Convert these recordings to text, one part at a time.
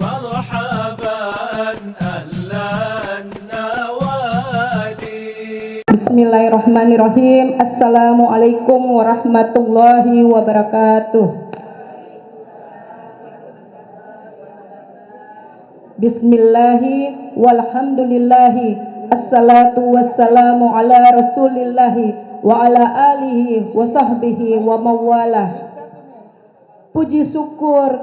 مرحبا أهلا النوادي. Bismillahirrahmanirrahim. Assalamualaikum warahmatullahi wabarakatuh. Bismillahi walhamdulillahi. Assalatu wassalamu ala rasulillahi wa ala alihi wa sahbihi wa mawalah. Puji syukur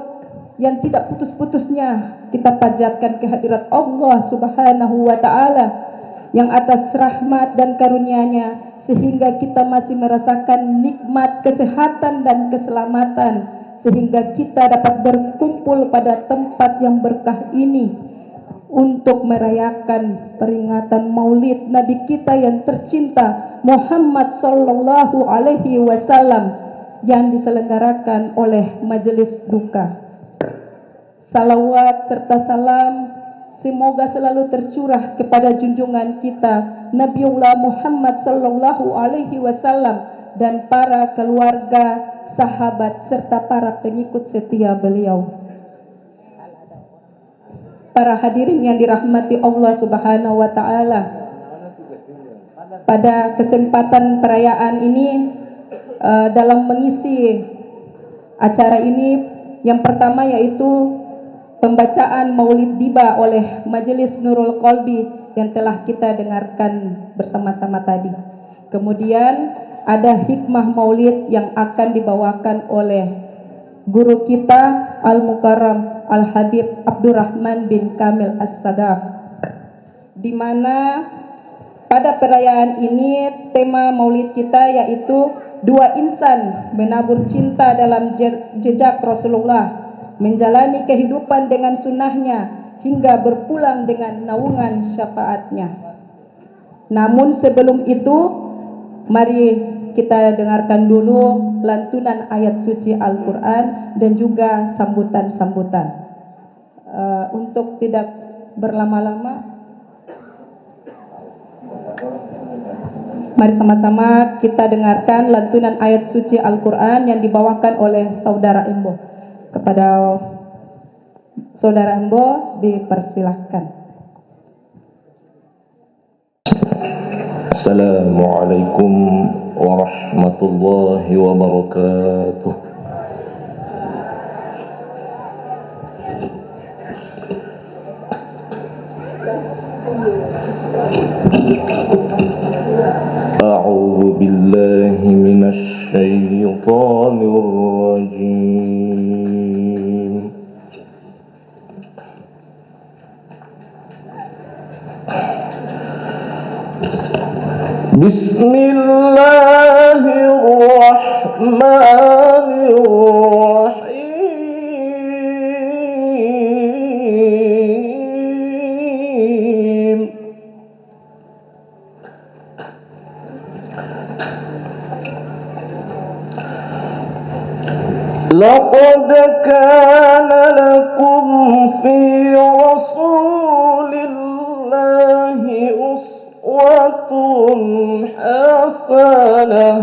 yang tidak putus-putusnya kita panjatkan kehadirat Allah Subhanahu wa ta'ala yang atas rahmat dan karunia-Nya sehingga kita masih merasakan nikmat kesehatan dan keselamatan, sehingga kita dapat berkumpul pada tempat yang berkah ini untuk merayakan peringatan Maulid Nabi kita yang tercinta Muhammad sallallahu alaihi wasallam yang diselenggarakan oleh Majelis Duka. Salawat serta salam semoga selalu tercurah kepada junjungan kita Nabiullah Muhammad sallallahu alaihi wasallam dan para keluarga, sahabat serta para pengikut setia beliau. Para hadirin yang dirahmati Allah Subhanahu wa taala, pada kesempatan perayaan ini dalam mengisi acara ini, yang pertama yaitu pembacaan Maulid Diba oleh Majelis Nurul Qalbi yang telah kita dengarkan bersama-sama tadi. Kemudian ada hikmah Maulid yang akan dibawakan oleh guru kita Al-Mukarram Al-Habib Abdurrahman bin Kamil As-Sagaf, di mana pada perayaan ini tema Maulid kita yaitu dua insan menabur cinta dalam jejak Rasulullah, menjalani kehidupan dengan sunnahnya hingga berpulang dengan naungan syafaatnya. Namun sebelum itu, mari kita dengarkan dulu lantunan ayat suci Al-Quran dan juga sambutan-sambutan. Untuk tidak berlama-lama, mari sama-sama kita dengarkan lantunan ayat suci Al-Quran yang dibawakan oleh Saudara Embo. Kepada Saudara Embo dipersilahkan. Assalamualaikum warahmatullahi wabarakatuh. A'udzu billahi minasy syaithanir rajim. Bismillahirrahmanirrahim. لقد كان لكم في رسول الله أسوة حسنة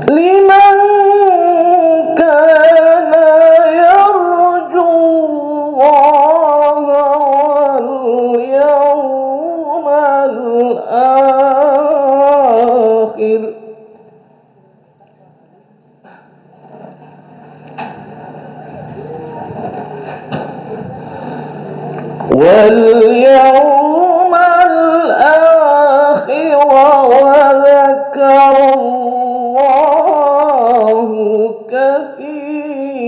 لمن كان يرجو الله واليوم الآخر وذكر الله كثيرا.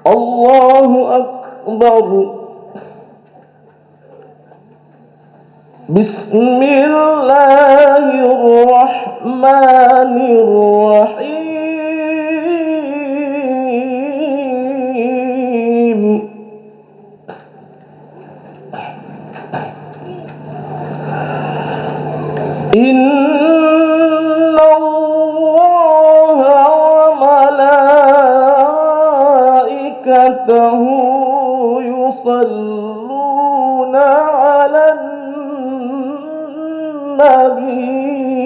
الله أكبر. بسم الله الرحمن الرحيم. إن الله وملائكته يصلون على النبي النبي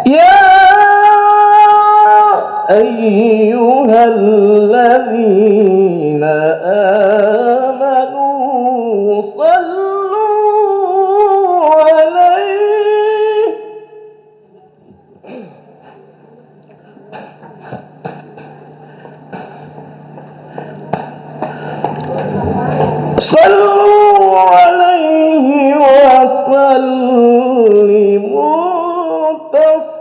يا أيها الذين آمنوا صلوا عليه وسلموا تسليما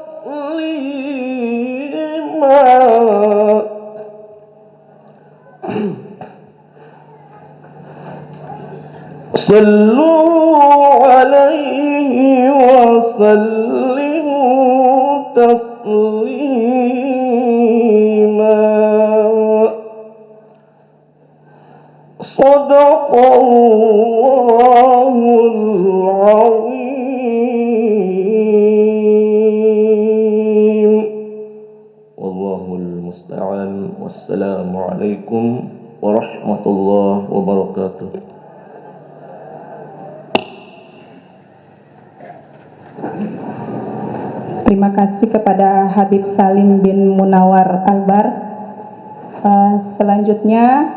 صلوا عليه وسلموا تسليما صدق الله العظيم والله المستعان والسلام عليكم ورحمة الله وبركاته. Terima kasih kepada Habib Salim bin Munawar Albar. Selanjutnya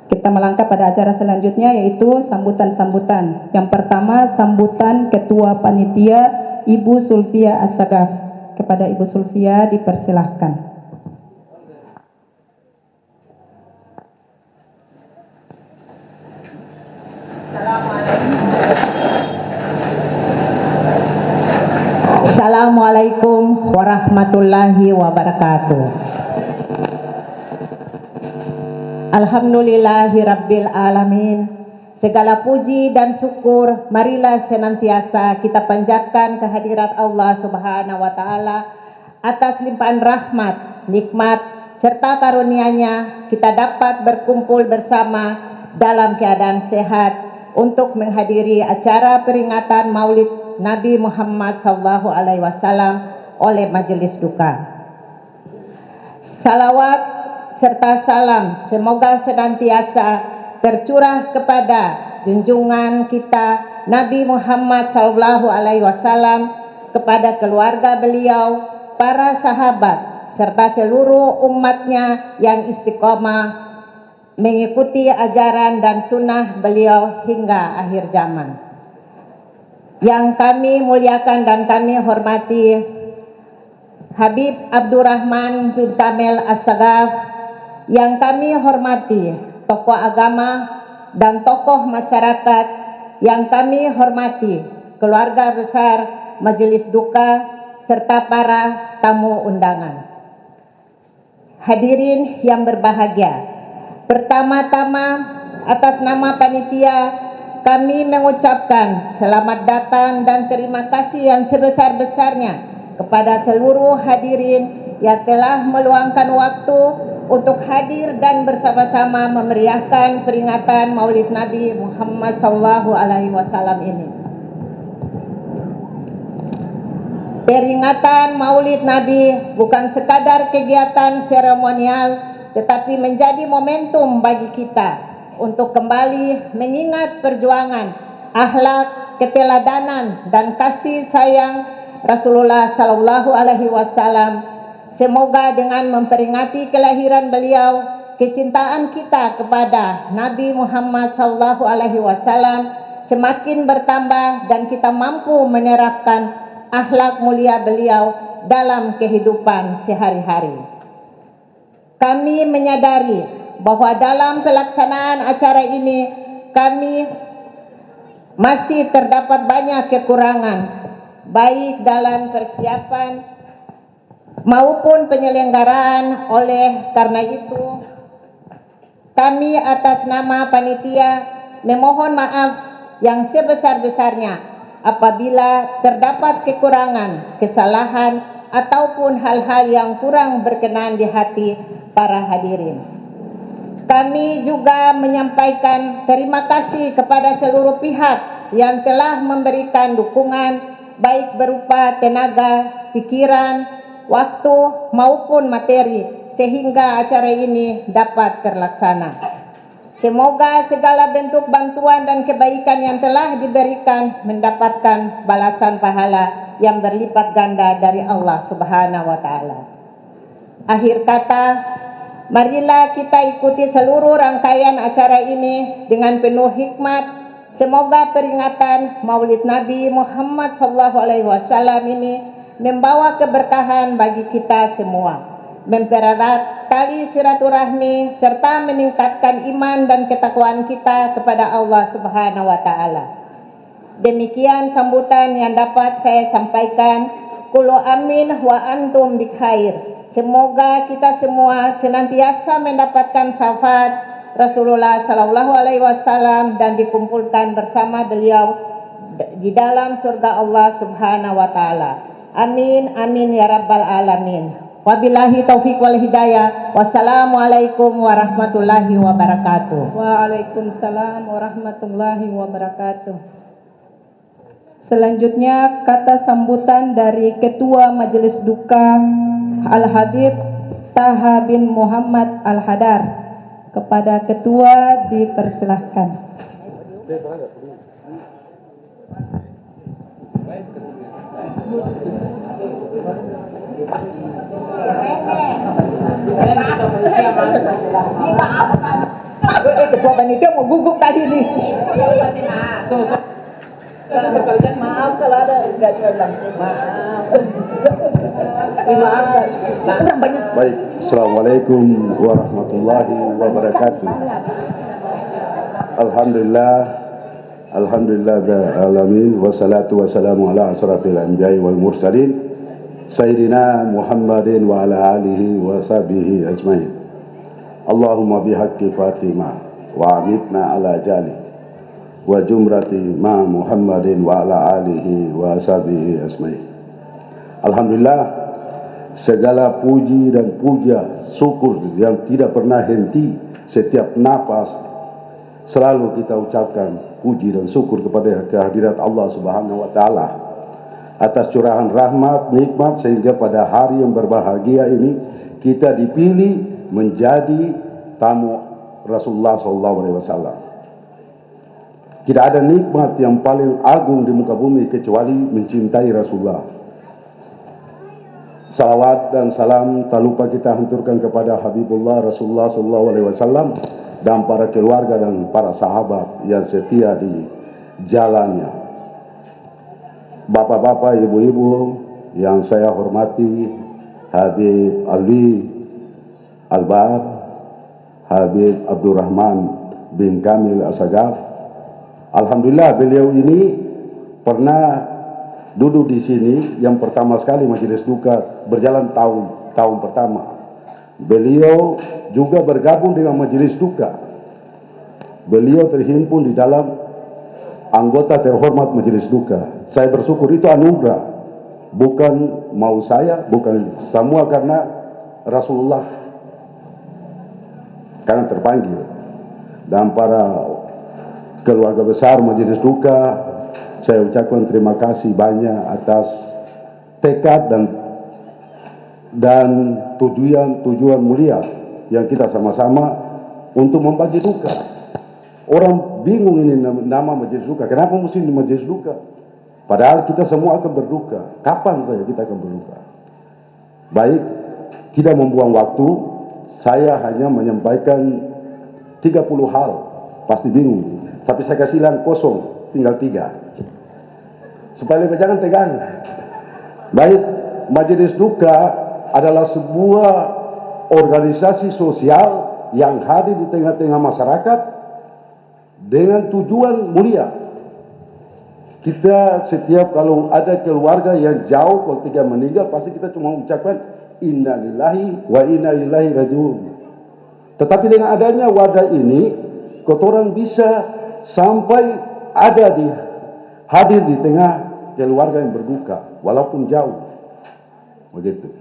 kita melangkah pada acara selanjutnya, yaitu sambutan-sambutan. Yang pertama, sambutan Ketua Panitia Ibu Sulfia As-Sagaf. Kepada Ibu Sulfia dipersilahkan. Assalamualaikum warahmatullahi wabarakatuh. Alhamdulillahi rabbil alamin. Segala puji dan syukur marilah senantiasa kita panjatkan kehadirat Allah Subhanahu wa taala atas limpahan rahmat, nikmat serta karunia-Nya kita dapat berkumpul bersama dalam keadaan sehat untuk menghadiri acara peringatan Maulid Nabi Muhammad sallallahu alaihi wasallam oleh Majelis Duka. Salawat serta salam semoga senantiasa tercurah kepada junjungan kita Nabi Muhammad sallallahu alaihi wasallam, kepada keluarga beliau, para sahabat serta seluruh umatnya yang istiqomah mengikuti ajaran dan sunnah beliau hingga akhir zaman. Yang kami muliakan dan kami hormati Habib Abdurrahman bin Kamil As-Sagaf, yang kami hormati tokoh agama dan tokoh masyarakat, yang kami hormati keluarga besar Majelis Duka serta para tamu undangan. Hadirin yang berbahagia, pertama-tama atas nama panitia kami mengucapkan selamat datang dan terima kasih yang sebesar-besarnya kepada seluruh hadirin yang telah meluangkan waktu untuk hadir dan bersama-sama memeriahkan peringatan Maulid Nabi Muhammad SAW ini. Peringatan Maulid Nabi bukan sekadar kegiatan seremonial, tetapi menjadi momentum bagi kita untuk kembali mengingat perjuangan, akhlak, keteladanan dan kasih sayang Rasulullah sallallahu alaihi wasallam. Semoga dengan memperingati kelahiran beliau, kecintaan kita kepada Nabi Muhammad sallallahu alaihi wasallam semakin bertambah dan kita mampu menerapkan akhlak mulia beliau dalam kehidupan sehari-hari. Kami menyadari bahwa dalam pelaksanaan acara ini kami masih terdapat banyak kekurangan, baik dalam persiapan maupun penyelenggaraan. Oleh karena itu, kami atas nama panitia memohon maaf yang sebesar-besarnya apabila terdapat kekurangan, kesalahan ataupun hal-hal yang kurang berkenan di hati para hadirin. Kami juga menyampaikan terima kasih kepada seluruh pihak yang telah memberikan dukungan baik berupa tenaga, pikiran, waktu maupun materi, sehingga acara ini dapat terlaksana. Semoga segala bentuk bantuan dan kebaikan yang telah diberikan mendapatkan balasan pahala yang berlipat ganda dari Allah Subhanahu wa taala. Akhir kata, marilah kita ikuti seluruh rangkaian acara ini dengan penuh hikmat. Semoga peringatan Maulid Nabi Muhammad SAW ini membawa keberkahan bagi kita semua, mempererat tali silaturahmi serta meningkatkan iman dan ketakwaan kita kepada Allah Subhanahu wa taala. Demikian sambutan yang dapat saya sampaikan. Qulu amin wa antum bikhair. Semoga kita semua senantiasa mendapatkan syafaat Rasulullah Sallallahu Alaihi Wasallam dan dikumpulkan bersama beliau di dalam surga Allah Subhanahu Wa Taala. Amin, amin ya rabbal alamin. Wabillahi taufiq wal hidayah. Wassalamualaikum warahmatullahi wabarakatuh. Waalaikumsalam warahmatullahi wabarakatuh. Selanjutnya kata sambutan dari Ketua Majelis Duka Al-Habib Taha bin Muhammad Al-Hadar. Kepada ketua dipersilahkan. Ketua panitia mau gugup tadi nih. Maaf kalau ada enggak jelas. Maaf. Baik, Assalamualaikum warahmatullahi wabarakatuh. Alhamdulillah alamin, wassalatu wassalamu ala asrafil anbiya'i wal mursalin Sayyidina Muhammadin wa ala alihi wa sahbihi ajmain. Allahumma bihaqqi Fatimah wa amitna ala jali wa jumrati ma Muhammadin wa ala alihi wa sahbihi ajmain. Alhamdulillah, segala puji dan puja, syukur yang tidak pernah henti, setiap nafas selalu kita ucapkan puji dan syukur kepada kehadirat Allah Subhanahu wa taala atas curahan rahmat, nikmat, sehingga pada hari yang berbahagia ini kita dipilih menjadi tamu Rasulullah SAW. Tidak ada nikmat yang paling agung di muka bumi kecuali mencintai Rasulullah. Salawat dan salam tak lupa kita hanturkan kepada Habibullah Rasulullah SAW dan para keluarga dan para sahabat yang setia di jalannya. Bapak-bapak, ibu-ibu yang saya hormati, Habib Ali Albar, Habib Abdurrahman bin Kamil Asagaf. Alhamdulillah, beliau ini pernah duduk di sini yang pertama sekali majelis duka berjalan tahun pertama. Beliau juga bergabung dengan majelis duka. Beliau terhimpun di dalam anggota terhormat majelis duka. Saya bersyukur, itu anugerah. Bukan mau saya, bukan semua, karena Rasulullah, karena terpanggil. Dan para keluarga besar majelis duka, saya ucapkan terima kasih banyak atas tekad dan tujuan mulia yang kita sama-sama untuk membagi duka. Orang bingung ini nama majelis duka. Kenapa mesti di majelis duka? Padahal kita semua akan berduka. Kapan saja kita akan berduka? Baik, tidak membuang waktu, saya hanya menyampaikan 30 hal. Pasti bingung. Tapi saya kasih line kosong, tinggal 3. Supaya lebih jangan tegang. Baik, majelis duka adalah sebuah organisasi sosial yang hadir di tengah-tengah masyarakat dengan tujuan mulia. Kita setiap kalau ada keluarga yang jauh, kalau tiga meninggal, pasti kita cuma ucapkan inna lillahi wa inna ilaihi rajiun. Tetapi dengan adanya wadah ini, kotoran bisa sampai ada hadir di tengah keluarga yang berduka, walaupun jauh. Begitu.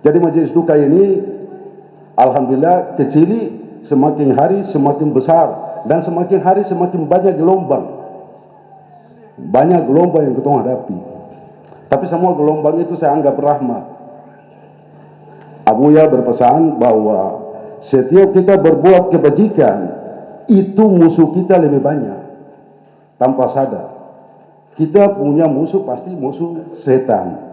Jadi majelis duka ini, alhamdulillah, kecil, semakin hari semakin besar, dan semakin hari semakin banyak gelombang. Banyak gelombang yang kita hadapi. Tapi semua gelombang itu saya anggap rahmat. Abuya berpesan bahwa setiap kita berbuat kebajikan, itu musuh kita lebih banyak. Tanpa sadar. Kita punya musuh pasti musuh setan.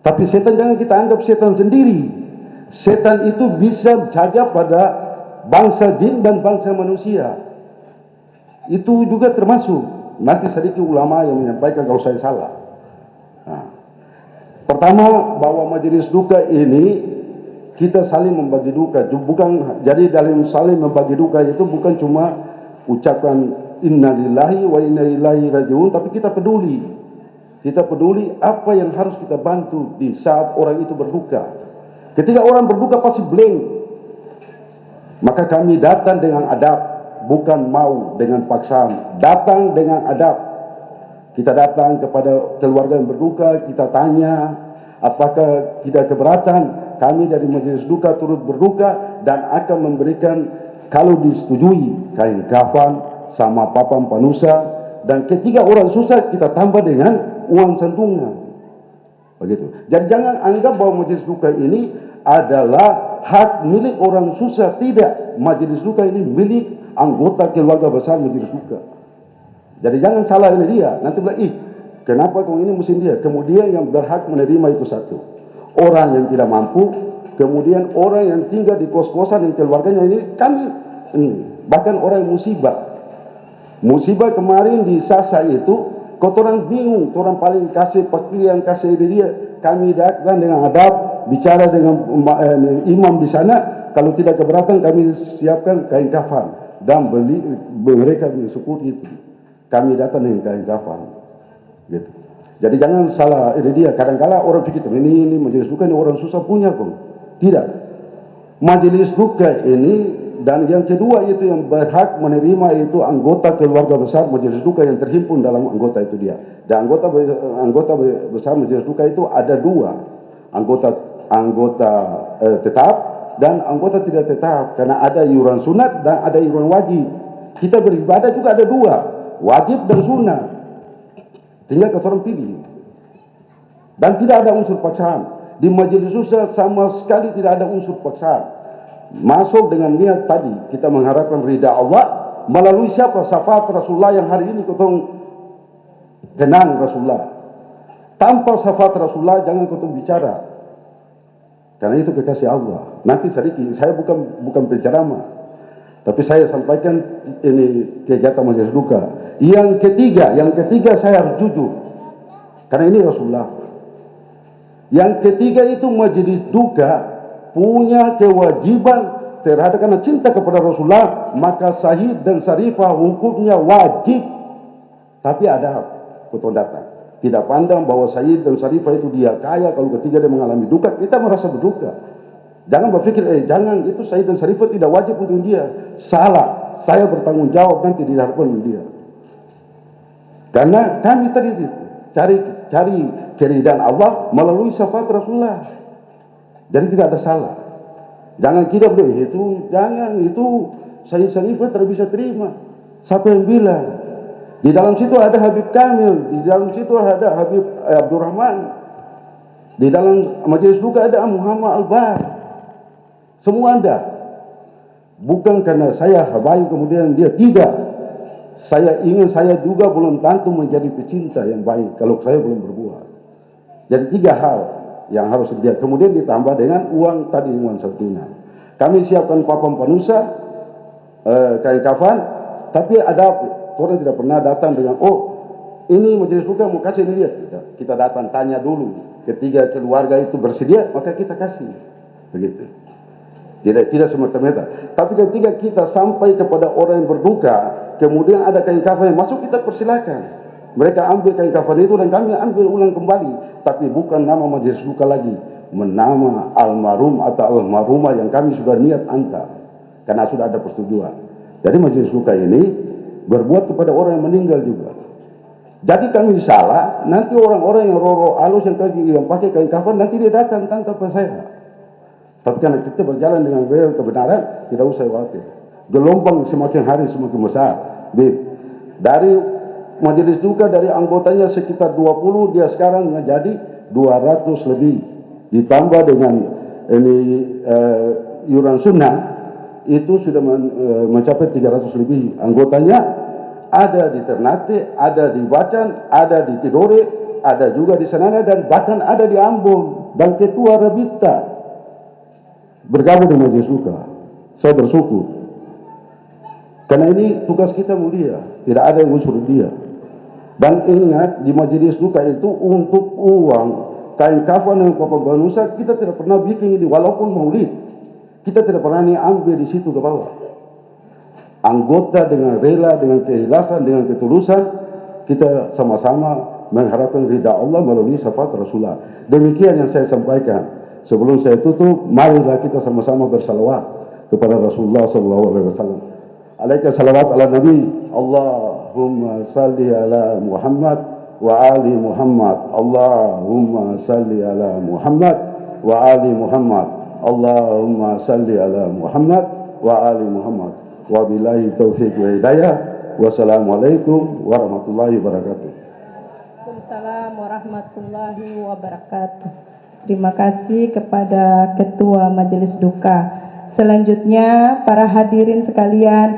Tapi setan jangan kita anggap setan sendiri. Setan itu bisa saja pada bangsa jin dan bangsa manusia. Itu juga termasuk. Nanti sedikit ulama yang menyampaikan kalau saya salah. Nah, pertama, bahwa majelis duka ini kita saling membagi duka. Bukan, jadi dalam saling membagi duka itu bukan cuma ucapan innalillahi wa inna ilaihi rajiun, tapi kita peduli. Kita peduli apa yang harus kita bantu di saat orang itu berduka. Ketika orang berduka pasti blank. Maka kami datang dengan adab, bukan mau dengan paksaan. Datang dengan adab. Kita datang kepada keluarga yang berduka, kita tanya apakah tidak keberatan. Kami dari majelis duka turut berduka dan akan memberikan kalau disetujui kain kafan sama papan panusa, dan ketika orang susah kita tambah dengan uang santunan. Begitu. Jadi jangan anggap bahwa majelis duka ini adalah hak milik orang susah. Tidak. Majelis duka ini milik anggota keluarga besar majelis duka. Jadi jangan salah ini dia. Nanti bilang, kenapa kau ini mesti dia? Kemudian yang berhak menerima itu satu, orang yang tidak mampu. Kemudian orang yang tinggal di kos-kosan yang keluarganya ini kami, bahkan orang yang musibah kemarin di Sasa itu, kotoran bingung, orang paling kasih pakaian, kasih dia. Kami datang dengan adab, bicara dengan imam di sana. Kalau tidak keberatan kami siapkan kain kafan dan beli mereka mensyukuri itu. Kami datang dengan kain kafan, gitu. Jadi jangan salah ini dia. Kadang-kala orang pikir ini majelis duka ini orang susah punya pun. Tidak. Majelis duka ini, dan yang kedua itu yang berhak menerima itu anggota keluarga besar majelis duka yang terhimpun dalam anggota itu dia. Dan anggota besar majelis duka itu ada dua, anggota tetap dan anggota tidak tetap, karena ada iuran sunat dan ada iuran wajib. Kita beribadah juga ada dua, wajib dan sunat. Tinggal kita orang pilih. Dan tidak ada unsur paksaan. Di majelis susah sama sekali tidak ada unsur paksaan. Masuk dengan niat tadi, kita mengharapkan ridha Allah melalui siapa? Syafaat Rasulullah yang hari ini kita kenang Rasulullah. Tanpa syafaat Rasulullah jangan kita bicara. Karena itu kekasih Allah. Nanti sedikit, saya bukan penceramah, tapi saya sampaikan ini kegiatan majelis duka. Yang ketiga saya harus jujur. Karena ini Rasulullah. Yang ketiga itu majelis duka punya kewajiban terhadap, karena cinta kepada Rasulullah, maka syahid dan syarifah hukumnya wajib. Tapi ada betul datang. Tidak pandang bahwa syahid dan syarifah itu dia kaya, kalau ketiga dia mengalami duka, kita merasa berduka. Jangan berpikir, jangan, itu syahid dan syarifah tidak wajib untuk dia. Salah. Saya bertanggung jawab nanti di hadapan dia. Karena kami tadi cari keridhaan Allah melalui syafaat Rasulullah. Jadi tidak ada salah. Jangan kita itu saya syarifah tidak bisa terima. Siapa yang bilang? Di dalam situ ada Habib Kamil, di dalam situ ada Habib Abdurrahman, di dalam majelis duka ada Muhammad Albar. Semua ada. Bukan karena saya habayu kemudian dia tidak. Saya ingin saya juga belum tentu menjadi pecinta yang baik kalau saya belum berbuat. Jadi 3 hal yang harus dia. Kemudian ditambah dengan uang tadi, uang santunan. Kami siapkan papan panusa, kain kafan, tapi ada orang tidak pernah datang dengan ini majelis duka mau kasih ini dia. Tidak. Kita datang tanya dulu. Ketiga keluarga itu bersedia, maka kita kasih. Begitu. Tidak semata-mata. Tapi ketika kita sampai kepada orang yang berduka, kemudian ada kain kafan yang masuk, kita persilakan. Mereka ambil kain kafan itu dan kami ambil ulang kembali. Tapi bukan nama majelis duka lagi. Menama almarhum atau almarhumah yang kami sudah niat antar. Karena sudah ada persetujuan. Jadi majelis duka ini berbuat kepada orang yang meninggal juga. Jadi kami salah, nanti orang-orang yang roro alus yang pakai kain kafan, nanti dia datang tanpa saya. Tapi karena kita berjalan dengan real kebenaran, tidak usah khawatir. Gelombang semakin hari semakin besar. Dari majelis duka, dari anggotanya sekitar 20, dia sekarang menjadi 200 lebih. Ditambah dengan ini iuran sunnah itu sudah mencapai 300 lebih anggotanya, ada di Ternate, ada di Bacan, ada di Tidore, ada juga di Sanana, dan bahkan ada di Ambon. Dan ketua Rabita bergabung dengan Majelis Duka. Saya bersyukur karena ini tugas kita mulia, tidak ada yang unsur dia. Dan ingat, di Majelis Duka itu untuk uang kain kafan dan papan banusa kita tidak pernah bikin ini, walaupun maulid kita tidak pernah ambil di situ ke bawah. Anggota dengan rela, dengan keikhlasan, dengan ketulusan, kita sama-sama mengharapkan ridha Allah melalui syafaat Rasulullah. Demikian yang saya sampaikan. Sebelum saya tutup, marilah kita sama-sama bersalawat kepada Rasulullah SAW. Alaika salawat ala Nabi. Allahumma salli ala Muhammad wa ali Muhammad. Allahumma salli ala Muhammad wa ali Muhammad. Allahumma salli ala Muhammad wa ali Muhammad. Wabillahi taufiq wa hidayah. Wassalamualaikum warahmatullahi wabarakatuh. Waalaikumsalam warahmatullahi wabarakatuh. Terima kasih kepada Ketua Majelis Duka. Selanjutnya, para hadirin sekalian,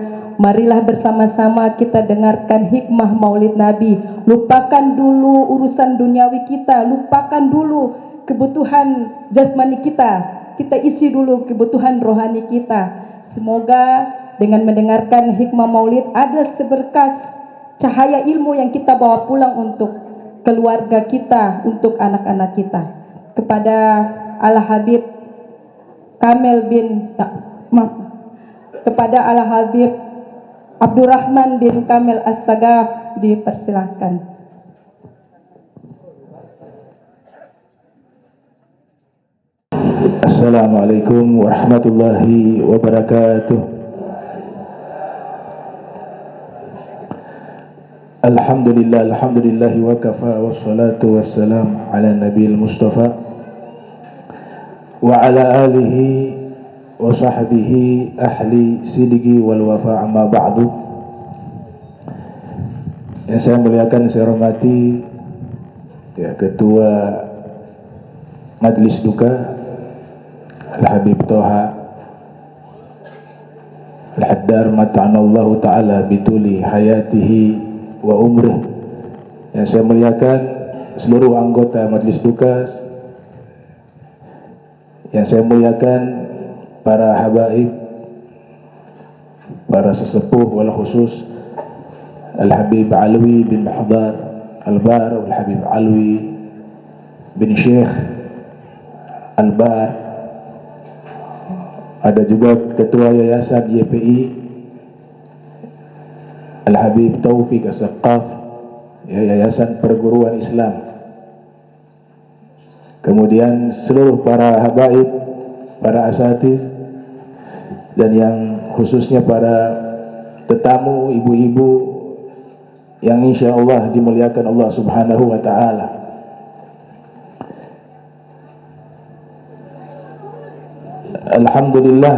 marilah bersama-sama kita dengarkan hikmah Maulid Nabi. Lupakan dulu urusan duniawi kita, lupakan dulu kebutuhan jasmani kita. Kita isi dulu kebutuhan rohani kita. Semoga dengan mendengarkan hikmah Maulid ada seberkas cahaya ilmu yang kita bawa pulang untuk keluarga kita, untuk anak-anak kita. Kepada Al-Habib Kamil bin kepada Al-Habib Abdurrahman bin Kamil As-Sagaf dipersilahkan. Assalamualaikum warahmatullahi wabarakatuh. Alhamdulillah wa kafa, wassalatu wassalam ala nabiyil mustafa wa ala alihi wa sahbihi ahli sidiki wal wafa, amma ba'du. Yang saya muliakan, saya hormati ya, Ketua Majelis Duka Al-Habib Toha Al-Haddar mata'anallahu ta'ala bituli hayatihi wa umrih. Yang saya muliakan seluruh anggota Majelis Duka, yang saya muliakan para habaib, para sesepuh, wal khusus Al-Habib Alwi bin Mahdar Al-Bar, Al-Habib Alwi bin Syekh Al-Bar. Ada juga Ketua Yayasan YPI Al-Habib Taufik As-Saqqaf, Yayasan Perguruan Islam. Kemudian seluruh para habaib, para asatiz, dan yang khususnya para tetamu, ibu-ibu yang insya Allah dimuliakan Allah Subhanahu wa ta'ala. Alhamdulillah,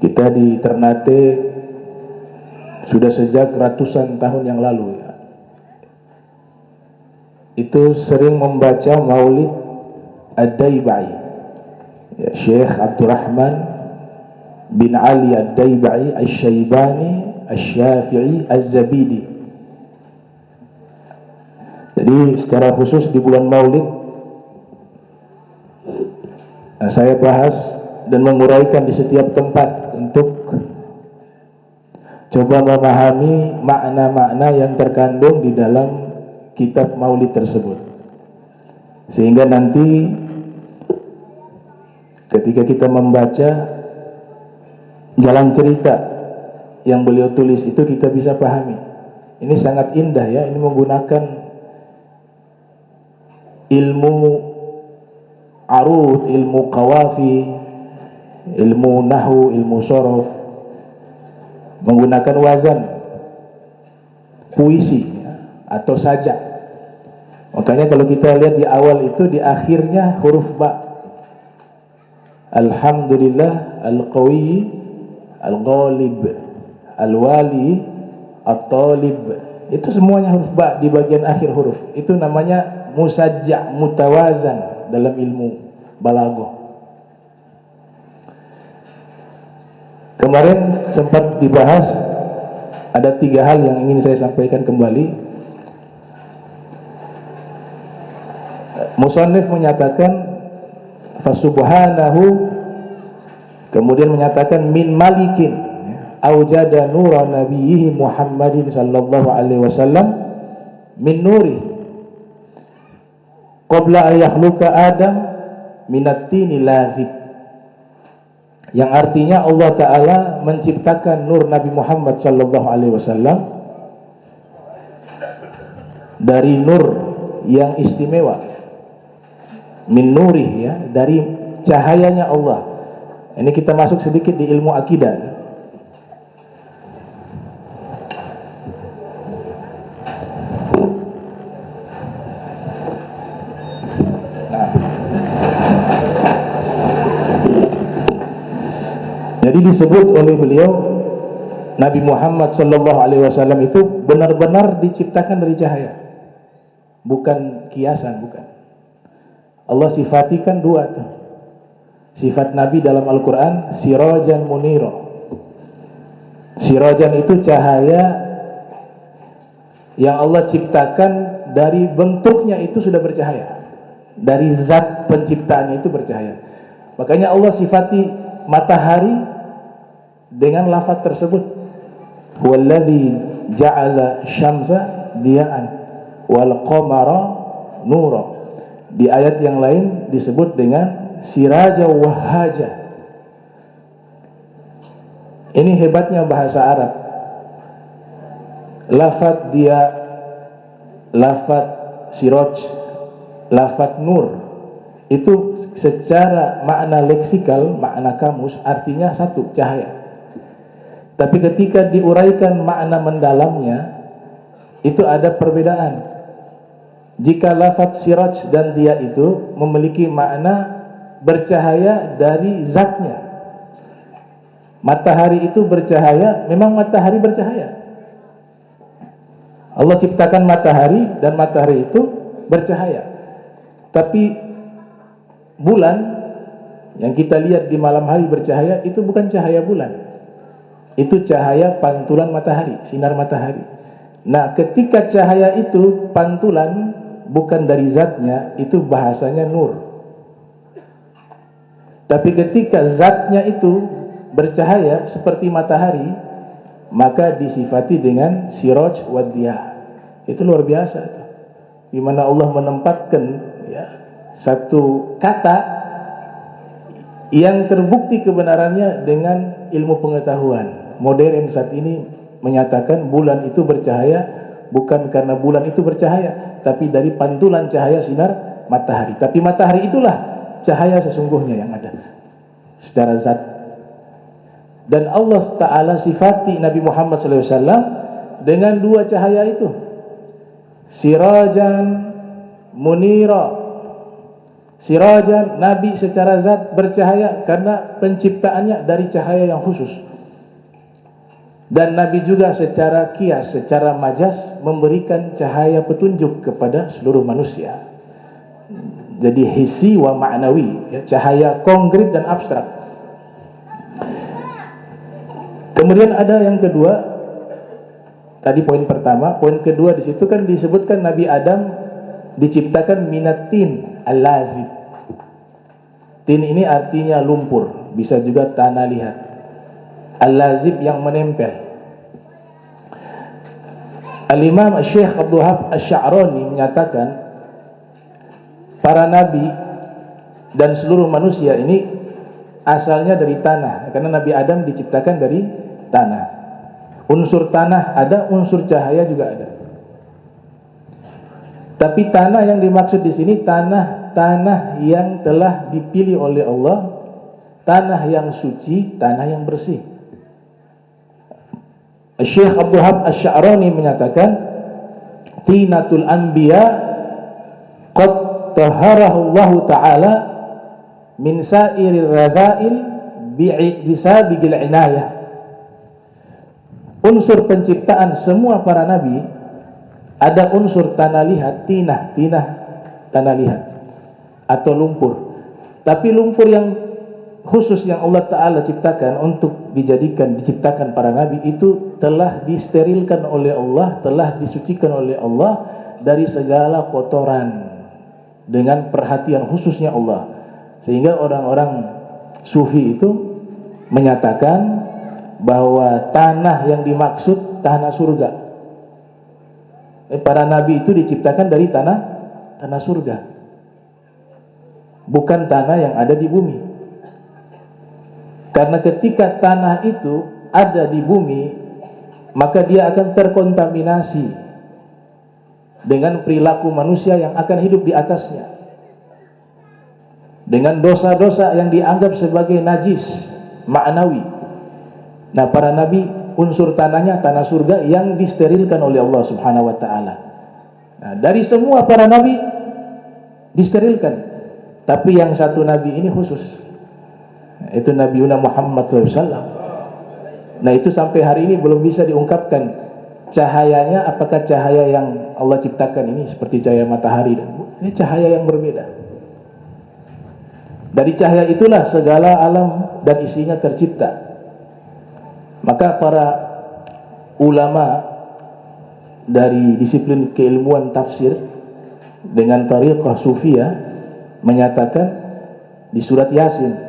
kita di Ternate sudah sejak ratusan tahun yang lalu ya, itu sering membaca Maulid Ad-Daibai ya, Syekh Abdurrahman bin Ali Ad-Daibai Asy-Syaibani Asy-Syafi'i Az-Zabidi. Jadi secara khusus di bulan Maulid saya bahas dan menguraikan di setiap tempat untuk coba memahami makna-makna yang terkandung di dalam kitab Maulid tersebut, sehingga nanti ketika kita membaca jalan cerita yang beliau tulis itu kita bisa pahami. Ini sangat indah ya, ini menggunakan ilmu arud, ilmu qawafi, ilmu nahwu, ilmu sorof, menggunakan wazan, puisi atau sajak. Makanya kalau kita lihat di awal itu, di akhirnya huruf ba. Alhamdulillah al-qawi al-ghalib al-wali at-talib, itu semuanya huruf ba di bagian akhir huruf. Itu namanya musajja, mutawazan dalam ilmu balaghah. Kemarin sempat dibahas, ada 3 hal yang ingin saya sampaikan kembali. Musannif menyatakan fasubhanahu, kemudian menyatakan min malikin aujada nura nabiyhi Muhammadin sallallahu alaihi wasallam min nuri qabla an yakhluqa Adam minat tini lazib, yang artinya Allah Ta'ala menciptakan nur Nabi Muhammad sallallahu alaihi wasallam dari nur yang istimewa, min nuri, ya, dari cahayanya Allah. Ini kita masuk sedikit di ilmu akidah. Jadi disebut oleh beliau Nabi Muhammad sallallahu alaihi wasallam itu benar-benar diciptakan dari cahaya, bukan kiasan, bukan. Allah sifatikan 2 tuh. Sifat Nabi dalam Al-Quran, sirajan muniro. Sirajan itu cahaya yang Allah ciptakan, dari bentuknya itu sudah bercahaya, dari zat penciptaannya itu bercahaya. Makanya Allah sifati matahari dengan lafaz tersebut, huwallazi ja'ala syamsa diya'an wal qamara nura. Di ayat yang lain disebut dengan siraja wahaja. Ini hebatnya bahasa Arab. Lafaz dia, lafaz siraj, lafaz nur, itu secara makna leksikal, makna kamus, artinya satu, cahaya. Tapi ketika diuraikan makna mendalamnya, itu ada perbedaan. Jika lafaz siraj dan dia itu memiliki makna bercahaya dari zatnya. Matahari itu bercahaya, memang matahari bercahaya. Allah ciptakan matahari dan matahari itu bercahaya. Tapi bulan yang kita lihat di malam hari bercahaya, itu bukan cahaya bulan. Itu cahaya pantulan matahari, sinar matahari. Nah, ketika cahaya itu pantulan, bukan dari zatnya, itu bahasanya nur. Tapi ketika zatnya itu bercahaya seperti matahari, maka disifati dengan siraj wa diya. Itu luar biasa itu. Di mana Allah menempatkan, ya, satu kata yang terbukti kebenarannya dengan ilmu pengetahuan modern saat ini, menyatakan bulan itu bercahaya bukan karena bulan itu bercahaya, tapi dari pantulan cahaya sinar matahari. Tapi matahari itulah cahaya sesungguhnya yang ada secara zat. Dan Allah Ta'ala sifati Nabi Muhammad SAW dengan 2 cahaya itu, sirajan munira. Sirajan, Nabi secara zat bercahaya karena penciptaannya dari cahaya yang khusus. Dan Nabi juga secara kias, secara majas, memberikan cahaya petunjuk kepada seluruh manusia. Jadi hissi wa ma'nawi, ya, cahaya konkret dan abstrak. Kemudian ada yang kedua, tadi poin pertama, poin kedua di situ kan disebutkan Nabi Adam diciptakan minatin al-lazib. Tin ini artinya lumpur, bisa juga tanah liat. Al-lazib yang menempel. Al-Imam Syekh Abdul Wahab Asy-Sya'rani menyatakan para nabi dan seluruh manusia ini asalnya dari tanah, karena Nabi Adam diciptakan dari tanah. Unsur tanah ada, unsur cahaya juga ada. Tapi tanah yang dimaksud di sini tanah yang telah dipilih oleh Allah, tanah yang suci, tanah yang bersih. Syekh Abdul Wahab Asy-Sya'rani menyatakan, tinatul anbiya qad taharahu Allah Ta'ala min sairir radha'il bisabiqil inayah. Unsur penciptaan semua para nabi ada unsur tanah liat, tanah liat atau lumpur. Tapi lumpur yang khusus yang Allah Ta'ala ciptakan untuk diciptakan para nabi itu telah disterilkan oleh Allah, telah disucikan oleh Allah dari segala kotoran dengan perhatian khususnya Allah. Sehingga orang-orang sufi itu menyatakan bahwa tanah yang dimaksud tanah surga. Para nabi itu diciptakan dari tanah surga, bukan tanah yang ada di bumi. Karena ketika tanah itu ada di bumi, maka dia akan terkontaminasi dengan perilaku manusia yang akan hidup di atasnya, dengan dosa-dosa yang dianggap sebagai najis ma'nawi. Nah, para nabi unsur tanahnya tanah surga yang disterilkan oleh Allah Subhanahu wa taala. Nah, dari semua para nabi disterilkan, tapi yang satu nabi ini khusus, itu Nabi Muhammad SAW. Nah, itu sampai hari ini belum bisa diungkapkan cahayanya, apakah cahaya yang Allah ciptakan ini seperti cahaya matahari, dan ini cahaya yang berbeda. Dari cahaya itulah segala alam dan isinya tercipta. Maka para ulama dari disiplin keilmuan tafsir dengan tariqah sufiyah menyatakan di surat Yasin,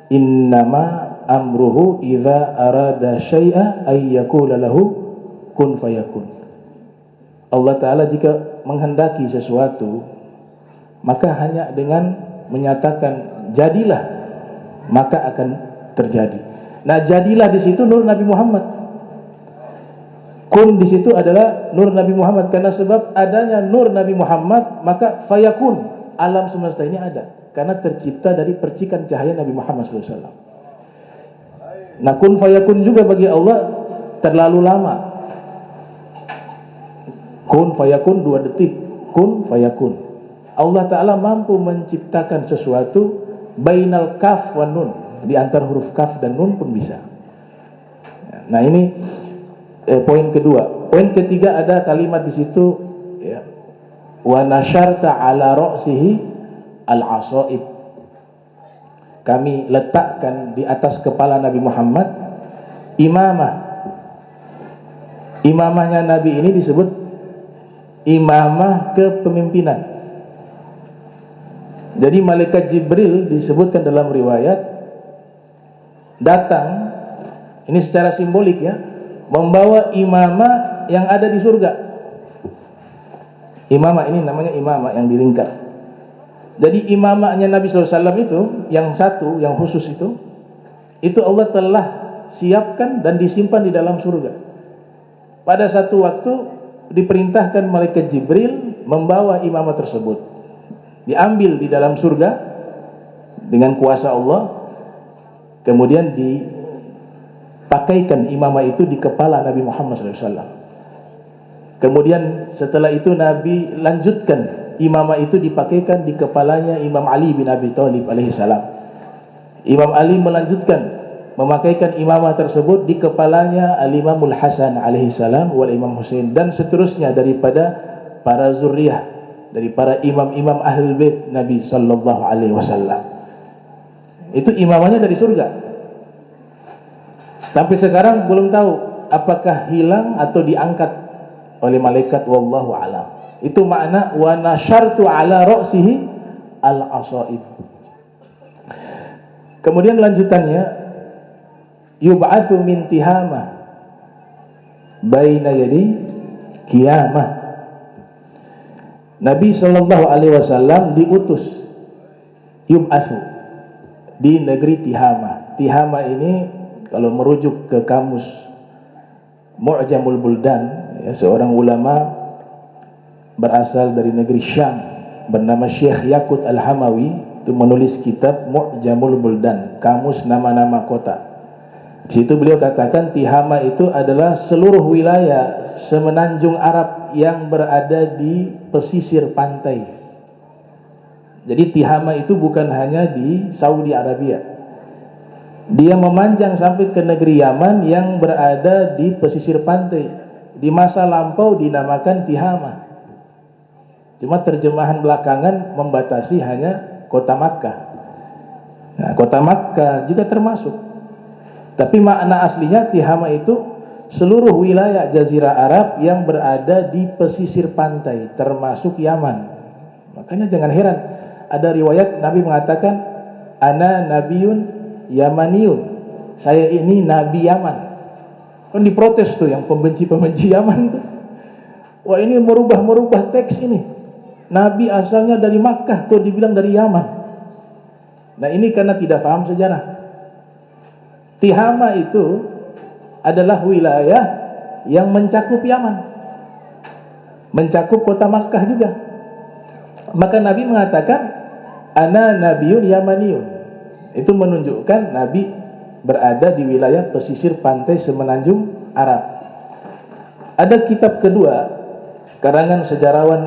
innama amruhu idza arada syai'a ay yaqula lahu kun fayakun. Allah Ta'ala jika menghendaki sesuatu, maka hanya dengan menyatakan jadilah, maka akan terjadi. Nah, jadilah di situ nur Nabi Muhammad. Kun di situ adalah nur Nabi Muhammad, karena sebab adanya nur Nabi Muhammad, maka fayakun, alam semesta ini ada karena tercipta dari percikan cahaya Nabi Muhammad SAW. Nah, kun fayakun juga bagi Allah terlalu lama. Kun fayakun 2 detik, kun fayakun. Allah Ta'ala mampu menciptakan sesuatu bainal kaf wa nun, di antara huruf kaf dan nun pun bisa. Nah, ini poin kedua. Poin ketiga ada kalimat di situ, ya, wa nasyarta ala ra'sihi al-asaib. Kami letakkan di atas kepala Nabi Muhammad imamah. Imamahnya Nabi ini disebut imamah kepemimpinan. Jadi malaikat Jibril disebutkan dalam riwayat datang, ini secara simbolik ya, membawa imamah yang ada di surga. Imamah ini namanya imamah yang dilingkar. Jadi imamahnya Nabi SAW itu, yang satu, yang khusus itu Allah telah siapkan dan disimpan di dalam surga. Pada satu waktu diperintahkan malaikat Jibril membawa imamah tersebut, diambil di dalam surga dengan kuasa Allah, kemudian dipakaikan imamah itu di kepala Nabi Muhammad SAW. Kemudian setelah itu Nabi lanjutkan, imamah itu dipakaikan di kepalanya Imam Ali bin Abi Thalib alaihissalam. Imam Ali melanjutkan memakaikan imamah tersebut di kepalanya Al-Imamul Hasan alaihissalam wal Imam Husain, dan seterusnya daripada para zuriyah, dari para imam-imam ahlul bait Nabi sallallahu alaihi wasallam. Itu imamahnya dari surga. Sampai sekarang belum tahu apakah hilang atau diangkat oleh malaikat, wallahu alam. Itu makna wa nasyartu ala ra'sihi al-asaib. Kemudian lanjutannya, yub'atsu min tihama baina yadi qiyamah. Nabi sallallahu alaihi wasallam diutus yub'atsu di negeri Tihama. Tihama ini kalau merujuk ke kamus Mu'jamul Buldan, ya, seorang ulama berasal dari negeri Syam bernama Syekh Yaqut Al-Hamawi itu menulis kitab Mu'jamul Buldan, kamus nama-nama kota. Di situ beliau katakan Tihama itu adalah seluruh wilayah semenanjung Arab yang berada di pesisir pantai. Jadi Tihama itu bukan hanya di Saudi Arabia, dia memanjang sampai ke negeri Yaman yang berada di pesisir pantai. Di masa lampau dinamakan Tihama, cuma terjemahan belakangan membatasi hanya kota Makkah. Nah, kota Makkah juga termasuk. Tapi makna aslinya Tihama itu seluruh wilayah Jazirah Arab yang berada di pesisir pantai, termasuk Yaman. Makanya jangan heran, ada riwayat Nabi mengatakan, ana nabiyun yamaniyun, saya ini Nabi Yaman. Kan diprotes tuh yang pembenci-pembenci Yaman tuh. Wah, ini merubah teks ini. Nabi asalnya dari Makkah, kok dibilang dari Yaman. Nah, ini karena tidak paham sejarah. Tihama itu adalah wilayah yang mencakup Yaman, mencakup kota Makkah juga. Maka Nabi mengatakan, ana nabiyun yamaniyun. Itu menunjukkan Nabi berada di wilayah pesisir pantai semenanjung Arab. Ada kitab kedua, karangan sejarawan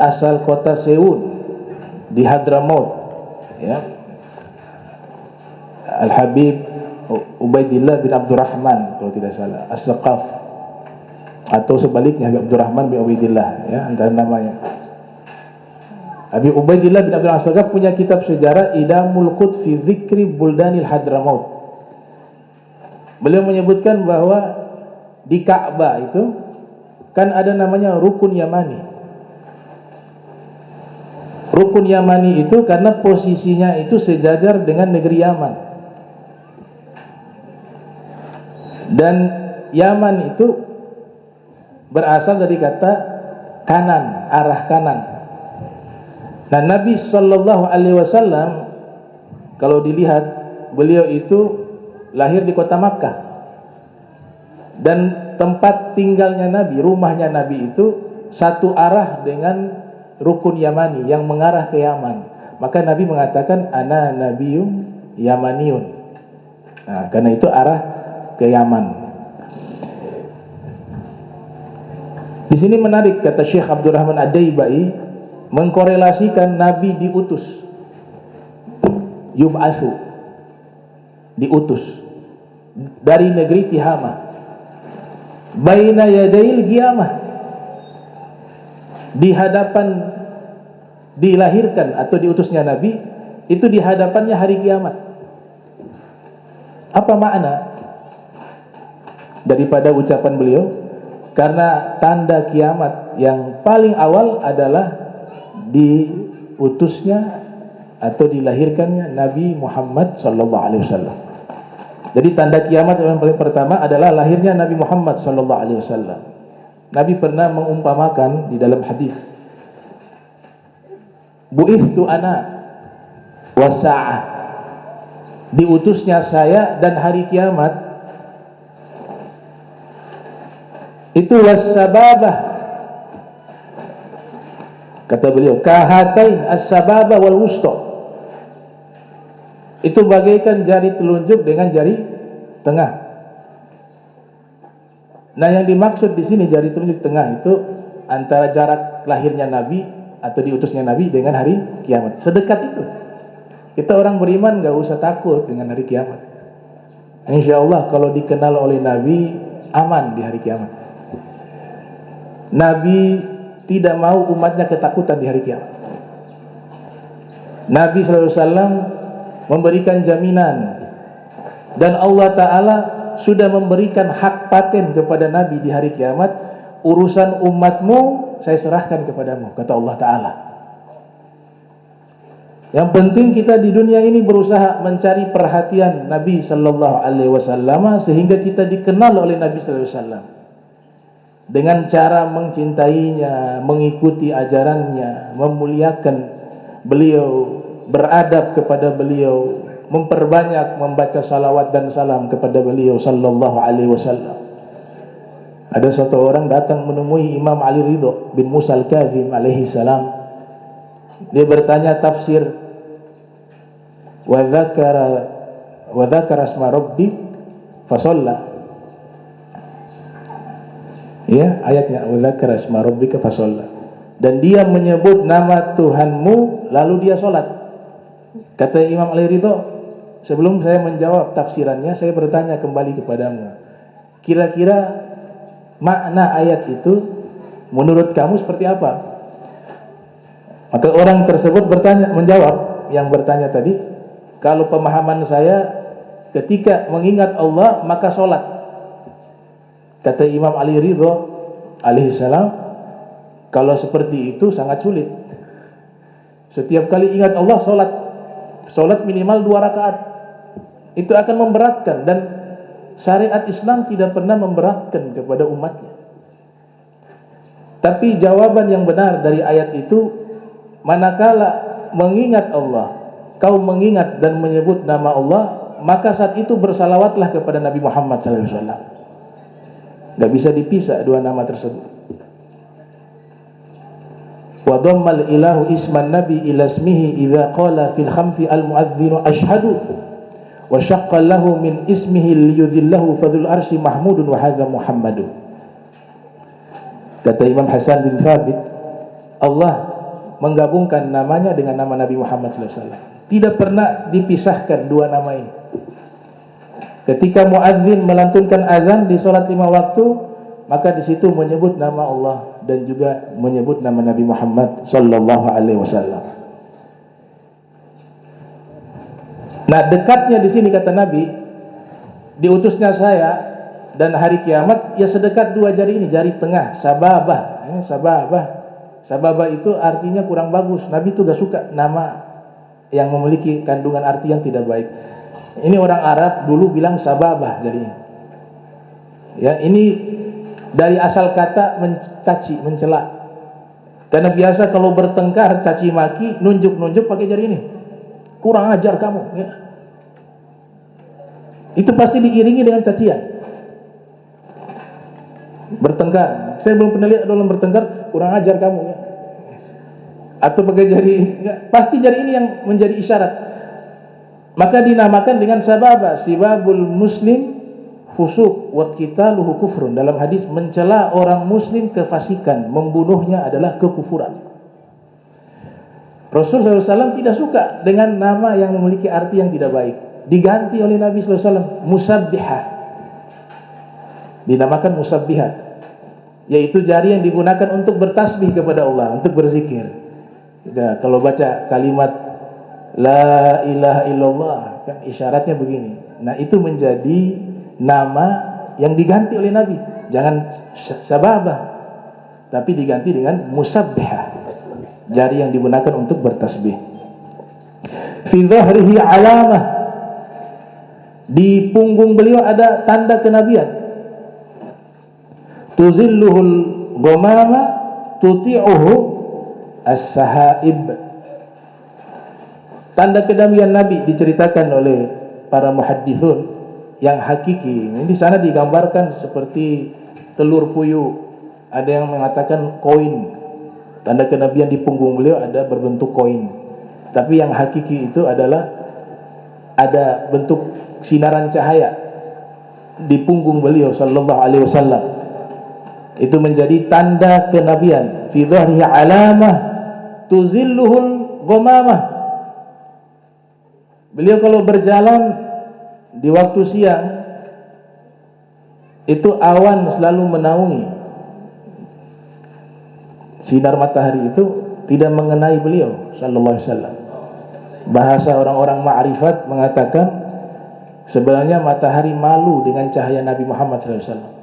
asal kota Seun di Hadramaut, ya, Al-Habib Ubaidillah bin Abdurrahman kalau tidak salah, As-Saqaf, atau sebaliknya Habib Abdurrahman bin Ubaidillah, ya, antara namanya. Habib Ubaidillah bin Abdurrahman As-Saqaf punya kitab sejarah Idamul Qud fi Dzikri Buldanil Hadramaut. Beliau menyebutkan bahwa di Ka'bah itu kan ada namanya Rukun Yamani. Rukun Yamani itu karena posisinya itu sejajar dengan negeri Yaman. Dan Yaman itu berasal dari kata kanan, arah kanan. Nah, Nabi Shallallahu Alaihi Wasallam kalau dilihat, beliau itu lahir di kota Makkah, dan tempat tinggalnya Nabi, rumahnya Nabi itu satu arah dengan Rukun Yamani yang mengarah ke Yaman. Maka Nabi mengatakan, ana nabiyun yamaniyun. Nah, karena itu arah ke Yaman. Di sini menarik, kata Syekh Abdurrahman Ad-Daibai, mengkorelasikan Nabi diutus, yub'atsu, diutus dari negeri Tihama, baina yadail qiyamah, di hadapan, dilahirkan atau diutusnya Nabi itu di hadapannya hari kiamat. Apa makna daripada ucapan beliau? Karena tanda kiamat yang paling awal adalah diutusnya atau dilahirkannya Nabi Muhammad sallallahu alaihi wasallam. Jadi tanda kiamat yang paling pertama adalah lahirnya Nabi Muhammad sallallahu alaihi wasallam. Nabi pernah mengumpamakan di dalam hadis, bu'ithtu ana wasa'ah, diutusnya saya dan hari kiamat itu was-sababah, kata beliau, kahatain as-sababah wal wusta, itu bagaikan jari telunjuk dengan jari tengah. Nah, yang dimaksud di sini jari telunjuk tengah itu antara jarak lahirnya Nabi atau diutusnya Nabi dengan hari kiamat. Sedekat itu. Kita orang beriman gak usah takut dengan hari kiamat. Insya Allah kalau dikenal oleh Nabi, aman di hari kiamat. Nabi tidak mau umatnya ketakutan di hari kiamat. Nabi SAW memberikan jaminan, dan Allah Ta'ala sudah memberikan hak paten kepada Nabi di hari kiamat. Urusan umatmu saya serahkan kepadamu, kata Allah Ta'ala. Yang penting kita di dunia ini berusaha mencari perhatian Nabi Sallallahu Alaihi Wasallam sehingga kita dikenal oleh Nabi Sallallahu Alaihi Wasallam dengan cara mencintainya, mengikuti ajarannya, memuliakan beliau, beradab kepada beliau, memperbanyak membaca salawat dan salam kepada beliau Sallallahu Alaihi Wasallam. Ada satu orang datang menemui Imam Ali Ridho bin Musa Al-Kazim alaihi salam. Dia bertanya tafsir wa dzakara asma rabbi fa shalla. Ya, ayatnya wa dzakara asma rabbika fa shalla. Dan dia menyebut nama Tuhanmu lalu dia salat. Kata Imam Ali Ridho, sebelum saya menjawab tafsirannya, saya bertanya kembali kepadamu. Kira-kira makna ayat itu menurut kamu seperti apa? Maka orang tersebut menjawab, yang bertanya tadi, kalau pemahaman saya ketika mengingat Allah maka sholat. Kata Imam Ali Ridho alaihissalam, kalau seperti itu sangat sulit. Setiap kali ingat Allah sholat, sholat minimal 2 rakaat. Itu akan memberatkan, dan syariat Islam tidak pernah memberatkan kepada umatnya. Tapi jawaban yang benar dari ayat itu, manakala mengingat Allah, kau mengingat dan menyebut nama Allah, maka saat itu bersalawatlah kepada Nabi Muhammad SAW. Gak bisa dipisah dua nama tersebut. Wa dhammal ilahu isman nabi ila ismihi idza qala fil khamfi al muadzinu ashhadu wa syaqqa lahu min ismihi liyudhillahu fadhul arsy mahmudun wa hadza muhammadun. Kata Imam Hasan bin Thabit, Allah menggabungkan namanya dengan nama Nabi Muhammad SAW. Tidak pernah dipisahkan dua nama ini. Ketika muadzin melantunkan azan di salat 5 waktu, maka di situ menyebut nama Allah dan juga menyebut nama Nabi Muhammad sallallahu alaihi wasallam. Nah, dekatnya di sini kata Nabi, diutusnya saya dan hari kiamat ya sedekat 2 jari ini, jari tengah, sababah. Sababah itu artinya kurang bagus. Nabi itu gak suka nama yang memiliki kandungan arti yang tidak baik. Ini orang Arab dulu bilang sababah jadinya. Ya, ini dari asal kata mencaci, mencela. Karena biasa kalau bertengkar caci maki, nunjuk-nunjuk pakai jari ini. Kurang ajar kamu, ya. Itu pasti diiringi dengan cacian. Bertengkar, saya belum pernah lihat dalam bertengkar kurang ajar kamu, ya. Atau pakai jari, ya. Pasti jari ini yang menjadi isyarat. Maka dinamakan dengan sababa, sibabul muslim fusuk wa qitaluhu kufrun. Dalam hadis, mencela orang muslim kefasikan, membunuhnya adalah kekufuran. Rasulullah SAW tidak suka dengan nama yang memiliki arti yang tidak baik. Diganti oleh Nabi SAW, musabbihah. Dinamakan musabbihah, yaitu jari yang digunakan untuk bertasbih kepada Allah, untuk berzikir. Nah, kalau baca kalimat La ilaha illallah, kan isyaratnya begini. Nah, itu menjadi nama yang diganti oleh Nabi. Jangan sababah, tapi diganti dengan musabbihah, jari yang digunakan untuk bertasbih. Fi dhahrihi alamah, di punggung beliau ada tanda kenabian. Tuzilluhul ghamama tuti'uhu as-sahaib. Tanda kenabian Nabi diceritakan oleh para muhaddithun yang hakiki. Ini di sana digambarkan seperti telur puyuh. Ada yang mengatakan koin. Tanda kenabian di punggung beliau ada berbentuk koin. Tapi yang hakiki itu adalah ada bentuk sinaran cahaya di punggung beliau sallallahu alaihi wasallam. Itu menjadi tanda kenabian. Fi dhahrihi alamah tuzilluhul ghamamah. Beliau kalau berjalan di waktu siang, itu awan selalu menaungi. Sinar matahari itu tidak mengenai beliau sallallahu alaihi wasallam. Bahasa orang-orang ma'rifat mengatakan sebenarnya matahari malu dengan cahaya Nabi Muhammad sallallahu alaihi wasallam.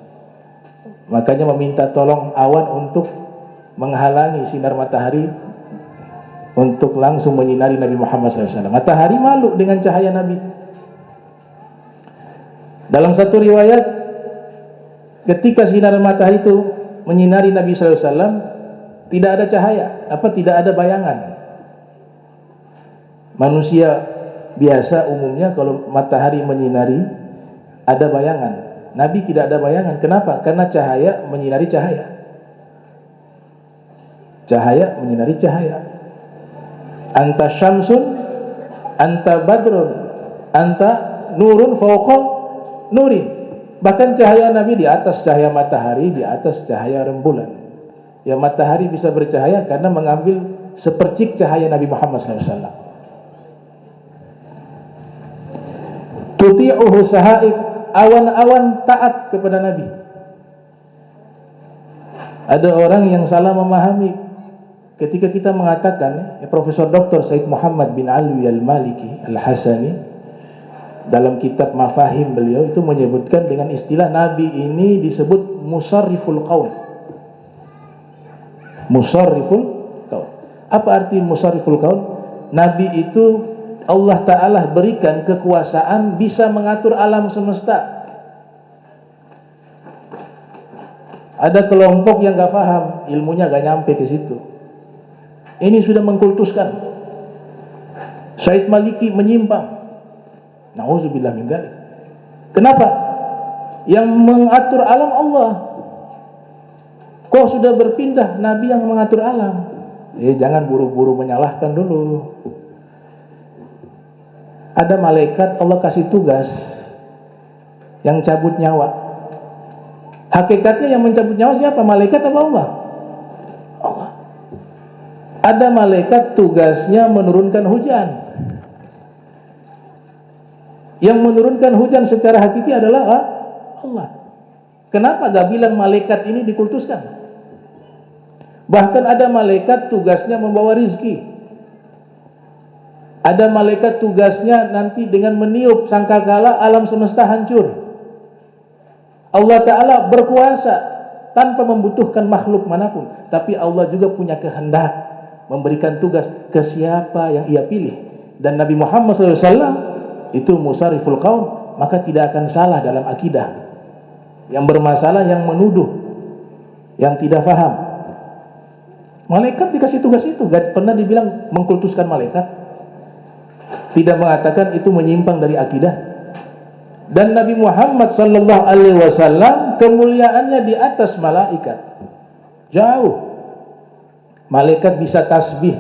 Makanya meminta tolong awan untuk menghalangi sinar matahari untuk langsung menyinari Nabi Muhammad SAW. Matahari malu dengan cahaya Nabi. Dalam satu riwayat, ketika sinar matahari itu menyinari Nabi SAW, tidak ada cahaya, tidak ada bayangan. Manusia biasa umumnya kalau matahari menyinari ada bayangan. Nabi tidak ada bayangan. Kenapa? Karena cahaya menyinari cahaya. Cahaya menyinari cahaya. Anta syamsun, anta badrun, anta nurun fauqa nurin. Bahkan cahaya Nabi di atas cahaya matahari, di atas cahaya rembulan. Ya, matahari bisa bercahaya karena mengambil sepercik cahaya Nabi Muhammad SAW. Tuti'uhu sahaib, awan-awan taat kepada Nabi. Ada orang yang salah memahami, ketika kita mengatakan Profesor Dr. Said Muhammad bin Alwi Al-Maliki Al-Hasani dalam kitab Mafahim beliau itu menyebutkan dengan istilah Nabi ini disebut musarriful qaul. Musarriful qaul. Apa arti musarriful qaul? Nabi itu Allah Ta'ala berikan kekuasaan bisa mengatur alam semesta. Ada kelompok yang gak paham, ilmunya gak nyampe ke situ. Ini sudah mengkultuskan. Syed Maliki menyimpang. Nauzubillah min dzalik. Kenapa? Yang mengatur alam Allah. Kok sudah berpindah Nabi yang mengatur alam? Jangan buru-buru menyalahkan dulu. Ada malaikat Allah kasih tugas yang cabut nyawa. Hakikatnya yang mencabut nyawa siapa? Malaikat apa Allah? Allah. Ada malaikat tugasnya menurunkan hujan. Yang menurunkan hujan secara hakiki adalah Allah. Kenapa gak bilang malaikat ini dikultuskan? Bahkan ada malaikat tugasnya membawa rizki. Ada malaikat tugasnya nanti dengan meniup sangkakala alam semesta hancur. Allah Ta'ala berkuasa tanpa membutuhkan makhluk manapun. Tapi Allah juga punya kehendak memberikan tugas ke siapa yang ia pilih. Dan Nabi Muhammad SAW itu musarriful qaul, maka tidak akan salah dalam akidah. Yang bermasalah yang menuduh, yang tidak faham. Malaikat dikasih tugas itu, gak pernah dibilang mengkultuskan malaikat. Tidak mengatakan itu menyimpang dari akidah. Dan Nabi Muhammad sallallahu alaihi wasallam kemuliaannya di atas malaikat. Jauh. Malaikat bisa tasbih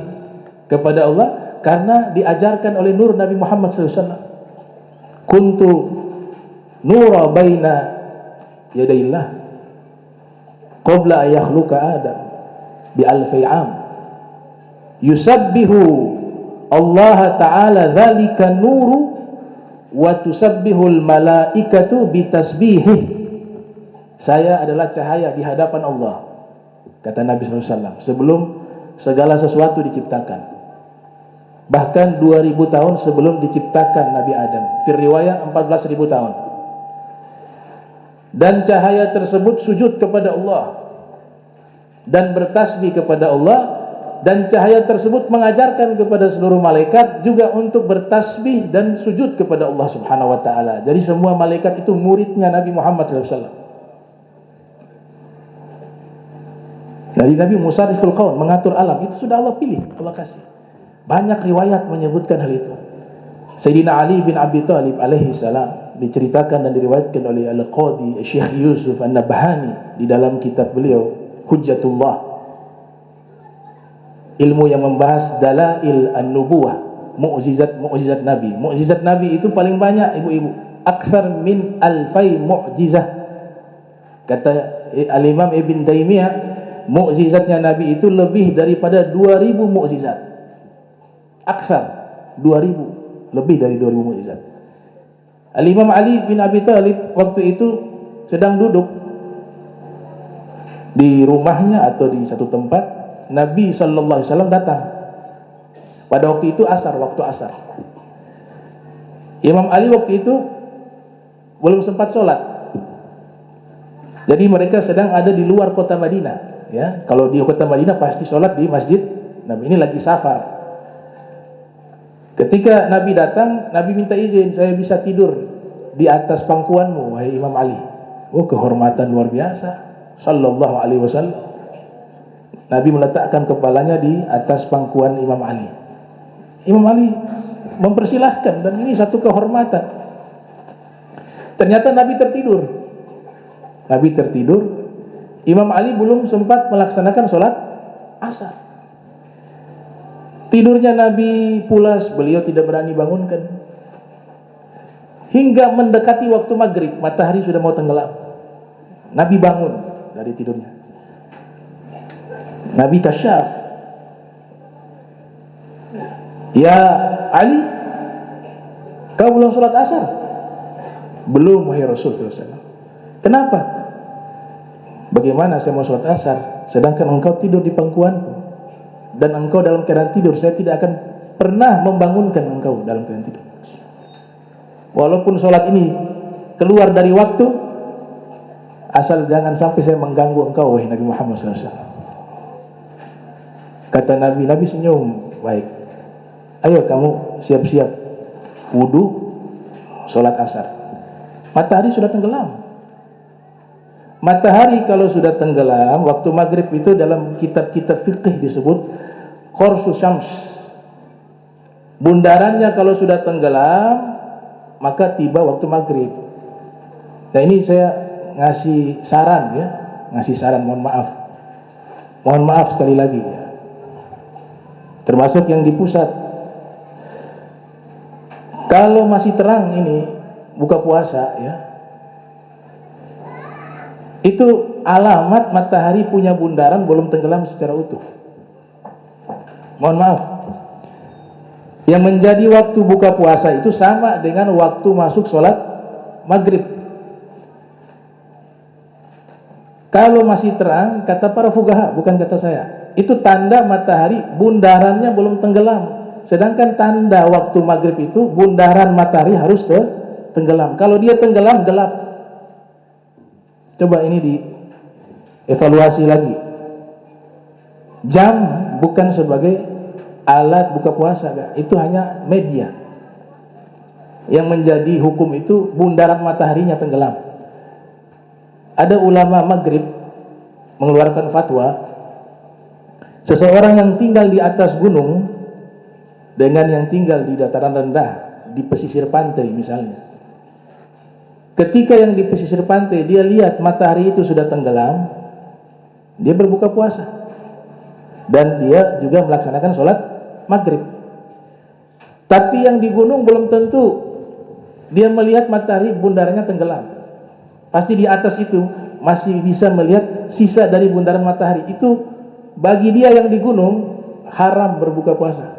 kepada Allah karena diajarkan oleh nur Nabi Muhammad sallallahu alaihi wasallam. Kuntu nura baina yadayillah qabla yakhluqa Adam bi alfi am. Yusabbihu Allah Ta'ala dzalika nuru wa tusabbihul malaikatu bitasbihih. Saya adalah cahaya di hadapan Allah, kata Nabi SAW, sebelum segala sesuatu diciptakan. Bahkan 2000 tahun sebelum diciptakan Nabi Adam. Fir riwayah 14.000 tahun. Dan cahaya tersebut sujud kepada Allah dan bertasbih kepada Allah. Dan cahaya tersebut mengajarkan kepada seluruh malaikat juga untuk bertasbih dan sujud kepada Allah Subhanahu wa Ta'ala. Jadi semua malaikat itu muridnya Nabi Muhammad SAW. Dari Nabi musarriful qaul, mengatur alam, itu sudah Allah pilih, Allah kasih. Banyak riwayat menyebutkan hal itu. Sayyidina Ali bin Abi Thalib alaihi salam diceritakan dan diriwayatkan oleh Al-Qadi Syekh Yusuf An-Nabhani di dalam kitab beliau Hujjatullah, ilmu yang membahas dalail an-nubuwah, mukjizat Nabi. Mukjizat Nabi itu paling banyak, ibu-ibu. Akthar min alfai mu'jizah. Kata Al-Imam Ibn Taimiyah, mukjizatnya Nabi itu lebih daripada 2000 mukjizat. Akthar 2000, lebih dari 2000 mukjizat. Al-Imam Ali bin Abi Thalib waktu itu sedang duduk di rumahnya atau di satu tempat. Nabi SAW datang. Pada waktu itu waktu asar. Imam Ali waktu itu belum sempat sholat. Jadi mereka sedang ada di luar kota Madinah. Ya, kalau di kota Madinah pasti sholat di masjid. Nabi ini lagi safar. Ketika Nabi datang, Nabi minta izin, saya bisa tidur di atas pangkuanmu, wahai Imam Ali. Oh, kehormatan luar biasa. Sallallahu alaihi wasallam. Nabi meletakkan kepalanya di atas pangkuan Imam Ali. Imam Ali mempersilahkan, dan ini satu kehormatan. Ternyata Nabi tertidur. Imam Ali belum sempat melaksanakan sholat asar. Tidurnya Nabi pulas, beliau tidak berani bangunkan. Hingga mendekati waktu maghrib, matahari sudah mau tenggelam. Nabi bangun dari tidurnya. Nabi kasyaf. Ya Ali, kau belum sholat asar? Belum, wahai Rasul SAW. Kenapa? Bagaimana saya mau sholat asar sedangkan engkau tidur di pangkuanku? dan engkau dalam keadaan tidur, saya tidak akan pernah membangunkan engkau dalam keadaan tidur. Walaupun sholat ini keluar dari waktu, asal jangan sampai saya mengganggu engkau, wahai Nabi Muhammad SAW. Kata Nabi, Nabi senyum, baik. Ayo kamu siap-siap wudu, sholat asar. Matahari sudah tenggelam. Matahari kalau sudah tenggelam, waktu maghrib itu dalam kitab-kitab fikih disebut khorsu syams. Bundarannya kalau sudah tenggelam, maka tiba waktu maghrib. Nah ini saya ngasih saran ya, mohon maaf. Mohon maaf sekali lagi ya. Termasuk yang di pusat. Kalau masih terang ini buka puasa ya, itu alamat matahari punya bundaran belum tenggelam secara utuh. Mohon maaf. Yang menjadi waktu buka puasa itu sama dengan waktu masuk sholat maghrib. Kalau masih terang, kata para fuqaha, bukan kata saya, itu tanda matahari bundarannya belum tenggelam. Sedangkan tanda waktu maghrib itu bundaran matahari harus tenggelam. Kalau dia tenggelam, gelap. Coba ini dievaluasi lagi. Jam bukan sebagai alat buka puasa, itu hanya media. Yang menjadi hukum itu bundaran mataharinya tenggelam. Ada ulama maghrib mengeluarkan fatwa, seseorang yang tinggal di atas gunung dengan yang tinggal di dataran rendah, di pesisir pantai misalnya, ketika yang di pesisir pantai dia lihat matahari itu sudah tenggelam, dia berbuka puasa dan dia juga melaksanakan sholat maghrib. Tapi yang di gunung belum tentu dia melihat matahari bundarannya tenggelam. Pasti di atas itu masih bisa melihat sisa dari bundaran matahari. Itu bagi dia yang di gunung haram berbuka puasa.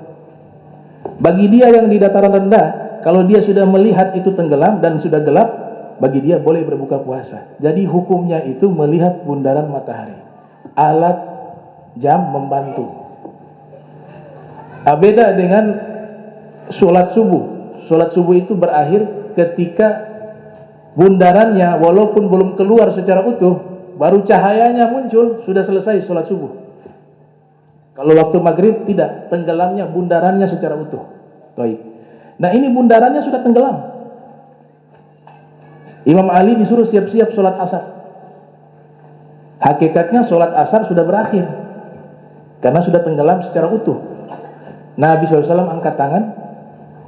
Bagi dia yang di dataran rendah, kalau dia sudah melihat itu tenggelam dan sudah gelap, bagi dia boleh berbuka puasa. Jadi hukumnya itu melihat bundaran matahari. Alat jam membantu. Beda dengan sholat subuh. Sholat subuh itu berakhir ketika bundarannya walaupun belum keluar secara utuh, baru cahayanya muncul, sudah selesai sholat subuh. Kalau waktu maghrib tidak, tenggelamnya bundarannya secara utuh. Baik. Nah ini bundarannya sudah tenggelam. Imam Ali disuruh siap-siap sholat asar. Hakikatnya sholat asar sudah berakhir karena sudah tenggelam secara utuh. Nabi SAW angkat tangan,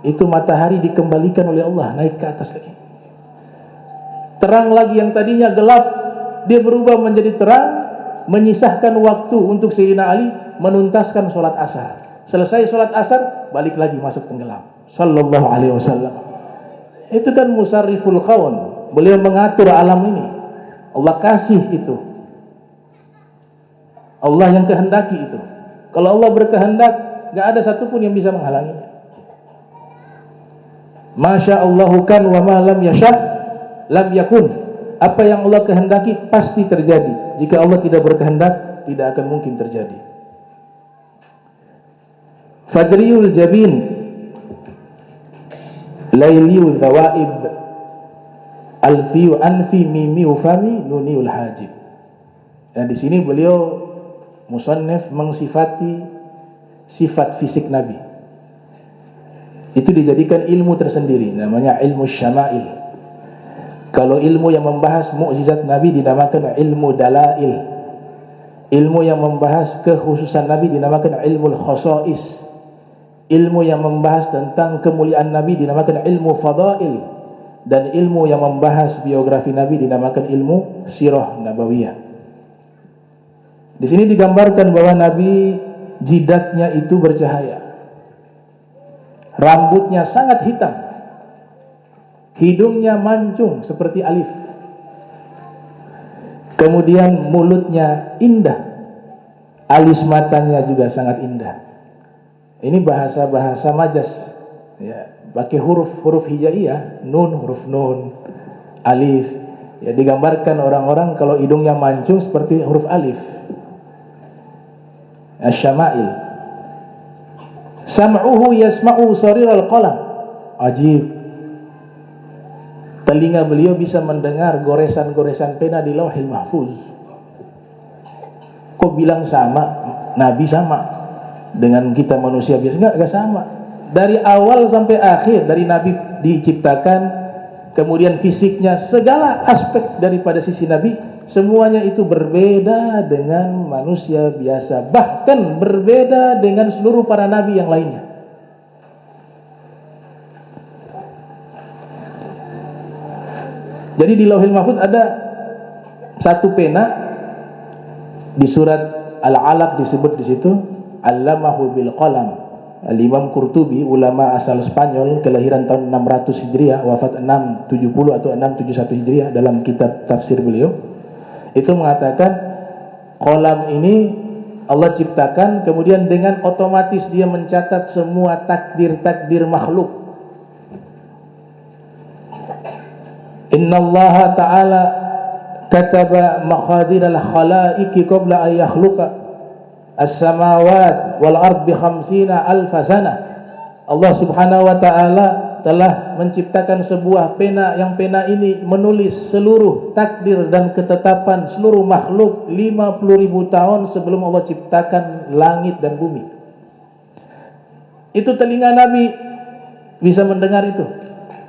itu matahari dikembalikan oleh Allah naik ke atas lagi. Terang lagi, yang tadinya gelap dia berubah menjadi terang, menyisahkan waktu untuk Sayyidina Ali menuntaskan sholat asar. Selesai sholat asar, balik lagi masuk tenggelam. Sallallahu alaihi wasallam. Itu kan musarriful kaun. Beliau mengatur alam ini. Allah kasih itu. Allah yang kehendaki itu. Kalau Allah berkehendak, gak ada satupun yang bisa menghalanginya. Masya Allahu kan wa ma lam yasha' lam yakun. Apa yang Allah kehendaki pasti terjadi. Jika Allah tidak berkehendak, tidak akan mungkin terjadi. Fajriul jabin, lailiu dhawaib, alfiu anfi mimiu fami nuniul hajib. Dan di sini beliau musannif mengsifati sifat fisik Nabi. Itu dijadikan ilmu tersendiri, namanya ilmu syama'il. Kalau ilmu yang membahas mukjizat Nabi dinamakan ilmu dalail. Ilmu yang membahas kekhususan Nabi dinamakan ilmu khosais. Ilmu yang membahas tentang kemuliaan Nabi dinamakan ilmu fadail. Dan ilmu yang membahas biografi Nabi dinamakan ilmu sirah nabawiyah. Di sini digambarkan bahwa Nabi jidatnya itu bercahaya. Rambutnya sangat hitam. Hidungnya mancung seperti alif. Kemudian mulutnya indah. Alis matanya juga sangat indah. Ini bahasa-bahasa majas. Ya, pakai huruf-huruf hijaiyah, nun, huruf nun, alif. Ya, digambarkan orang-orang kalau hidungnya mancung seperti huruf alif. Asyama'il. Sam'uhu yasma'u sariral qalam. Ajib. Telinga beliau bisa mendengar goresan-goresan pena di Lauhil Mahfuz. Kok bilang sama? Nabi sama dengan kita manusia biasa? Enggak sama. Dari awal sampai akhir, dari Nabi diciptakan, kemudian fisiknya, segala aspek daripada sisi Nabi, semuanya itu berbeda dengan manusia biasa, bahkan berbeda dengan seluruh para nabi yang lainnya. Jadi di Lauhil Mahfuz ada satu pena, di surat Al-Alaq disebut di situ, Allamahu bil qalam. Al-Imam Qurtubi, ulama asal Spanyol, kelahiran tahun 600 Hijriah, wafat 670 atau 671 Hijriah, dalam kitab tafsir beliau, itu mengatakan qalam ini Allah ciptakan, kemudian dengan otomatis dia mencatat semua takdir-takdir makhluk. Innallaha ta'ala kataba maqadir al-khalaiqi qabla an yakhluqa as-samawat wal ard bi 50 alf sana. Allah Subhanahu wa taala telah menciptakan sebuah pena, yang pena ini menulis seluruh takdir dan ketetapan seluruh makhluk 50.000 tahun sebelum Allah ciptakan langit dan bumi. Itu telinga Nabi bisa mendengar itu.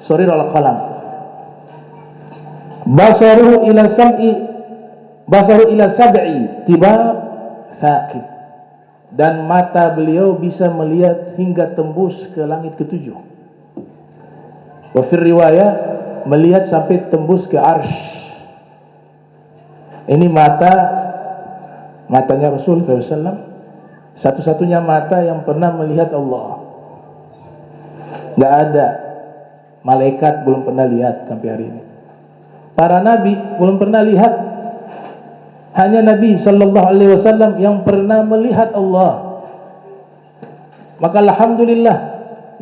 Sarirul qalam. Basaru ila sab'i tibab thaqib. Dan mata beliau bisa melihat hingga tembus ke langit ketujuh. Wa fir riwayah, melihat sampai tembus ke arsy. Ini matanya Rasul SAW, satu-satunya mata yang pernah melihat Allah. Gak ada malaikat, belum pernah lihat sampai hari ini. Para nabi belum pernah lihat. Hanya Nabi sallallahu alaihi wasallam yang pernah melihat Allah. Maka alhamdulillah,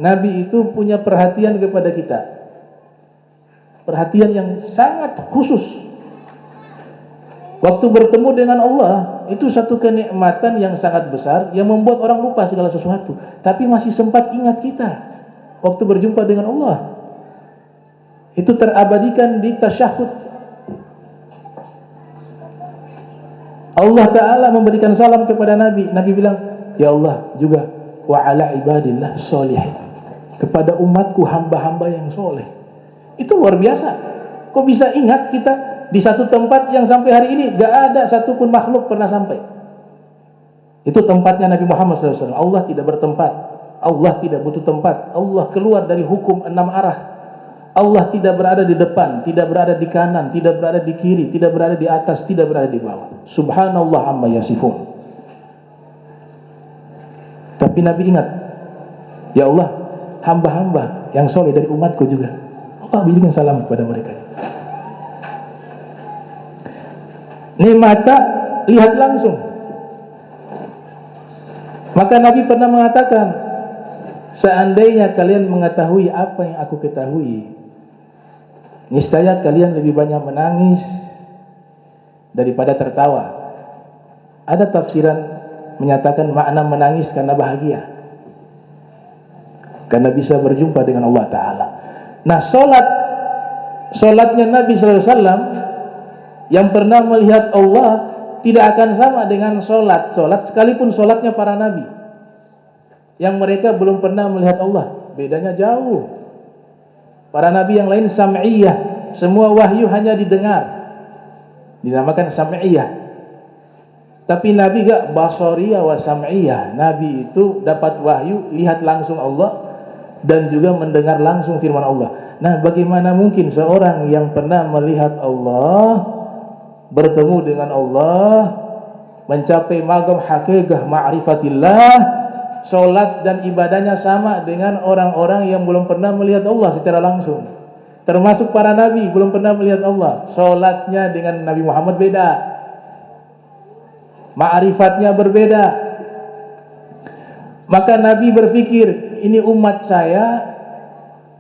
Nabi itu punya perhatian kepada kita. Perhatian yang sangat khusus. Waktu bertemu dengan Allah, itu satu kenikmatan yang sangat besar, yang membuat orang lupa segala sesuatu, tapi masih sempat ingat kita waktu berjumpa dengan Allah. Itu terabadikan di tasyahud. Allah Ta'ala memberikan salam kepada Nabi. Nabi bilang, ya Allah juga wa ala ibadillah sholihin, kepada umatku hamba-hamba yang soleh. Itu luar biasa. Kok bisa ingat kita di satu tempat yang sampai hari ini gak ada satupun makhluk pernah sampai. Itu tempatnya Nabi Muhammad SAW. Allah tidak bertempat, Allah tidak butuh tempat. Allah keluar dari hukum 6 arah. Allah tidak berada di depan, tidak berada di kanan, tidak berada di kiri, tidak berada di atas, tidak berada di bawah. Subhanallah amma yasifun. Tapi Nabi ingat, ya Allah, hamba-hamba yang soleh dari umatku juga. Allah berikan salam kepada mereka. Ini mata lihat langsung. Maka Nabi pernah mengatakan, seandainya kalian mengetahui apa yang aku ketahui, niscaya kalian lebih banyak menangis daripada tertawa. Ada tafsiran menyatakan makna menangis karena bahagia, karena bisa berjumpa dengan Allah Ta'ala. Nah, solatnya Nabi SAW yang pernah melihat Allah tidak akan sama dengan solat sekalipun solatnya para Nabi yang mereka belum pernah melihat Allah. Bedanya jauh. Para nabi yang lain sam'iyah, semua wahyu hanya didengar, dinamakan sam'iyah. Tapi Nabi gak basariyah wa sam'iyah. Nabi itu dapat wahyu, lihat langsung Allah, dan juga mendengar langsung firman Allah. Nah, bagaimana mungkin seorang yang pernah melihat Allah, bertemu dengan Allah, mencapai maqam hakikah ma'rifatillah, solat dan ibadahnya sama dengan orang-orang yang belum pernah melihat Allah secara langsung. Termasuk para nabi belum pernah melihat Allah. Solatnya dengan Nabi Muhammad beda, ma'rifatnya berbeda. Maka Nabi berpikir, ini umat saya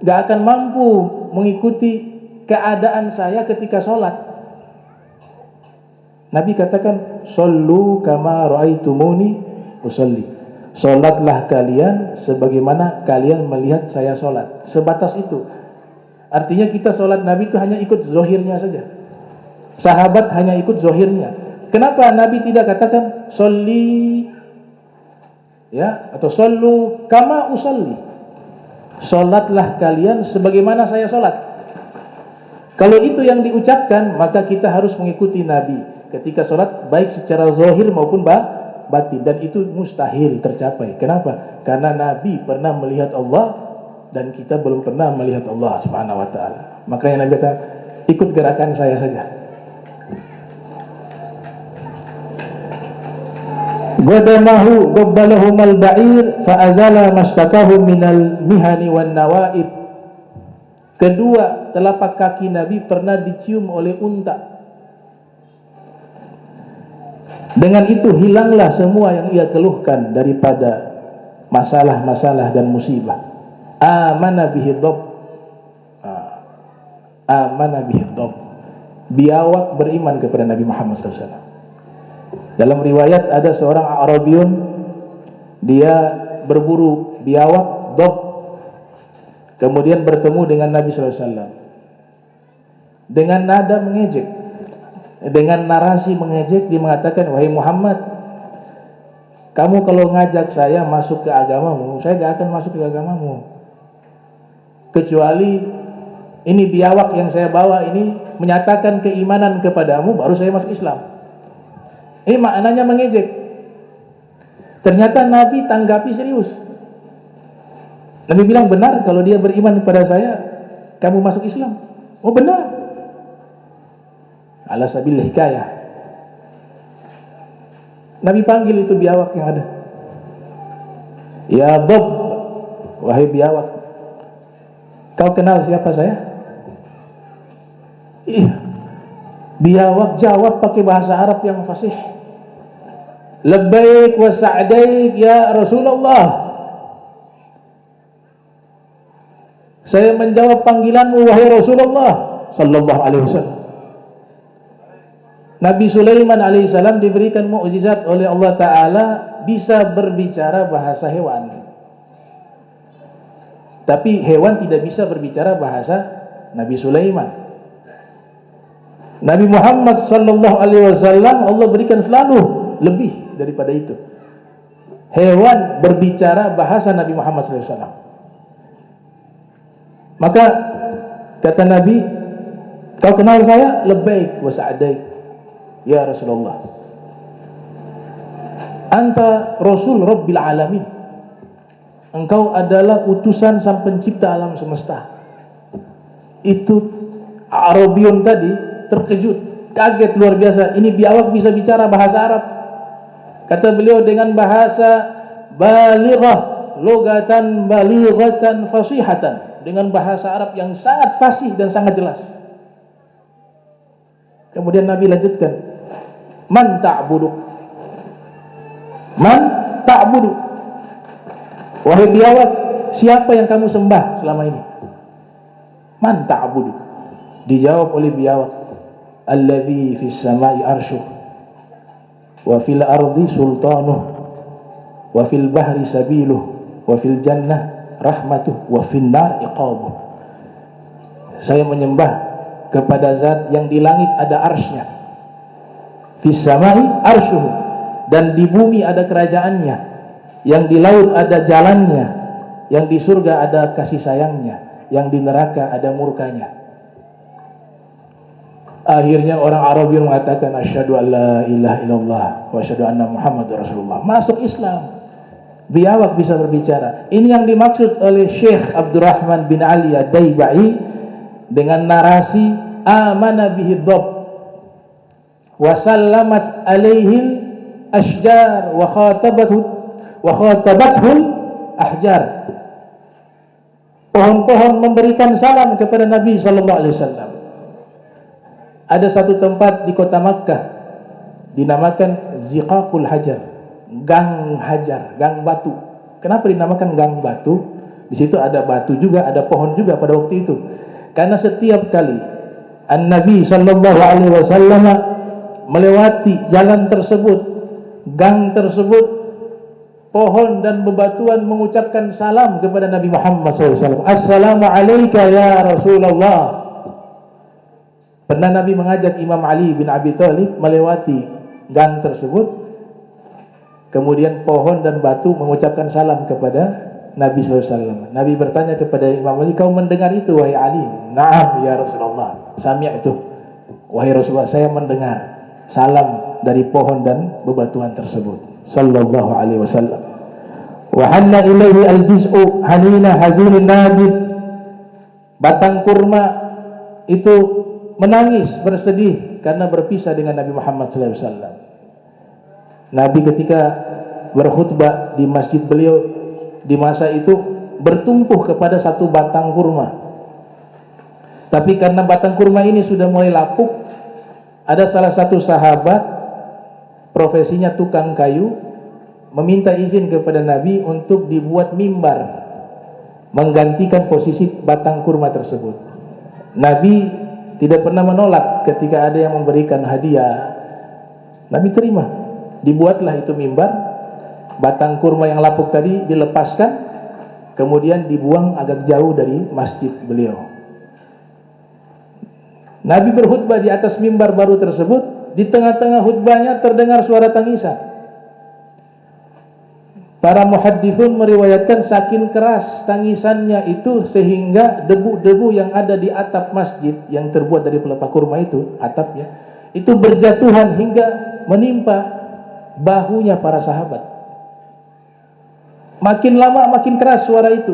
gak akan mampu mengikuti keadaan saya ketika solat. Nabi katakan, sallu kama ra'aitumuni usalli. Solatlah kalian sebagaimana kalian melihat saya solat. Sebatas itu. Artinya kita solat Nabi itu hanya ikut zohirnya saja. Sahabat hanya ikut zohirnya. Kenapa Nabi tidak katakan sholli, ya, atau sallu kama usalli? Solatlah kalian sebagaimana saya solat. Kalau itu yang diucapkan, maka kita harus mengikuti Nabi ketika solat, baik secara zohir maupun batin, dan itu mustahil tercapai. Kenapa? Karena Nabi pernah melihat Allah dan kita belum pernah melihat Allah Subhanahu wa taala. Makanya Nabi kata, ikut gerakan saya saja. Qadamahu qabbalahum al-ba'ir fa azala mashtakahu minal mihani wan nawaib. Kedua, telapak kaki Nabi pernah dicium oleh unta. Dengan itu hilanglah semua yang ia keluhkan daripada masalah-masalah dan musibah. Amana bihi dhab. Amana bihi dhab. Biawak beriman kepada Nabi Muhammad SAW. Dalam riwayat ada seorang Arabiyun, dia berburu biawak dhab, kemudian bertemu dengan Nabi SAW dengan nada mengejek, dengan narasi mengejek. Dia mengatakan, wahai Muhammad, kamu kalau ngajak saya masuk ke agamamu, saya gak akan masuk ke agamamu, kecuali ini biawak yang saya bawa ini menyatakan keimanan kepadamu, baru saya masuk Islam. Ini maknanya mengejek. Ternyata Nabi tanggapi serius. Nabi bilang, benar kalau dia beriman kepada saya, kamu masuk Islam. Oh benar. Ala sabil hikayah. Nabi panggil itu biawak yang ada. Ya Bob, wahai biawak, kau kenal siapa saya? Iya. Biawak jawab pakai bahasa Arab yang fasih. Labbaik wa sa'daik ya Rasulullah. Saya menjawab panggilanmu wahai Rasulullah sallallahu alaihi wasallam. Nabi Sulaiman alaihissalam diberikan mukjizat oleh Allah Ta'ala, bisa berbicara bahasa hewan. Tapi hewan tidak bisa berbicara bahasa Nabi Sulaiman. Nabi Muhammad sallallahu alaihi wasallam Allah berikan selalu lebih daripada itu. Hewan berbicara bahasa Nabi Muhammad sallallahu alaihi wasallam. Maka kata Nabi, kau kenal saya? Labbaik wa sa'daik ya Rasulullah. Anta Rasul Rabbil Alamin. Engkau adalah utusan sang pencipta alam semesta. Itu Arabiyun tadi terkejut, kaget luar biasa. Ini biawak bisa bicara bahasa Arab. Kata beliau, dengan bahasa balighah, logatan balighatan fasihatan, dengan bahasa Arab yang sangat fasih dan sangat jelas. Kemudian Nabi lanjutkan, man ta'budu, man ta'budu, wahai biawak, siapa yang kamu sembah selama ini? Man ta'budu. Dijawab oleh biawak, alladzi fis samai arshuh wa fil ardi sultanuh wa fil bahri sabiluh wa fil jannah rahmatuh wa fil nar iqabuh. Saya menyembah kepada zat yang di langit ada arsy-Nya, fis samai arshuh, dan di bumi ada kerajaannya, yang di laut ada jalannya, yang di surga ada kasih sayangnya, yang di neraka ada murkanya. Akhirnya orang Arab yang mengatakan asyhadu alla ilaha illallah wa asyhadu anna Muhammadar Rasulullah, masuk Islam. Biawak bisa berbicara. Ini yang dimaksud oleh Syekh Abdurrahman bin Ali Ad-Daibai dengan narasi amana bihi dhab wa sallamat alaihi ashjar wa khatabathu ahjar. Pohon-pohon memberikan salam kepada Nabi sallallahu alaihi wasallam. Ada satu tempat di kota Makkah dinamakan Ziqaqul Hajar, gang hajar, gang batu. Kenapa dinamakan gang batu? Di situ ada batu juga, ada pohon juga pada waktu itu. Karena setiap kali An-Nabi sallallahu alaihi wasallam melewati jalan tersebut, gang tersebut, pohon dan bebatuan mengucapkan salam kepada Nabi Muhammad SAW. Assalamualaikum ya Rasulullah. Pernah Nabi mengajak Imam Ali bin Abi Thalib melewati gang tersebut. Kemudian pohon dan batu mengucapkan salam kepada Nabi SAW. Nabi bertanya kepada Imam Ali, kau mendengar itu wahai Ali? Naam ya Rasulullah. Sami'tu. Wahai Rasulullah, saya mendengar salam dari pohon dan bebatuan tersebut. Sallallahu alaihi wasallam. Wa hanna ilaihi al-jiz'u hanina hazinin najib. Batang kurma itu menangis bersedih karena berpisah dengan Nabi Muhammad SAW. Nabi ketika berkhutbah di masjid beliau di masa itu bertumpuh kepada satu batang kurma. Tapi karena batang kurma ini sudah mulai lapuk, ada salah satu sahabat profesinya tukang kayu meminta izin kepada Nabi untuk dibuat mimbar menggantikan posisi batang kurma tersebut. Nabi tidak pernah menolak ketika ada yang memberikan hadiah. Nabi terima. Dibuatlah itu mimbar, batang kurma yang lapuk tadi dilepaskan, kemudian dibuang agak jauh dari masjid beliau. Nabi berkhutbah di atas mimbar baru tersebut. Di tengah-tengah khutbahnya terdengar suara tangisan. Para muhaddithun meriwayatkan saking keras tangisannya itu sehingga debu-debu yang ada di atap masjid yang terbuat dari pelepah kurma itu, atapnya, itu berjatuhan hingga menimpa bahunya para sahabat. Makin lama makin keras suara itu,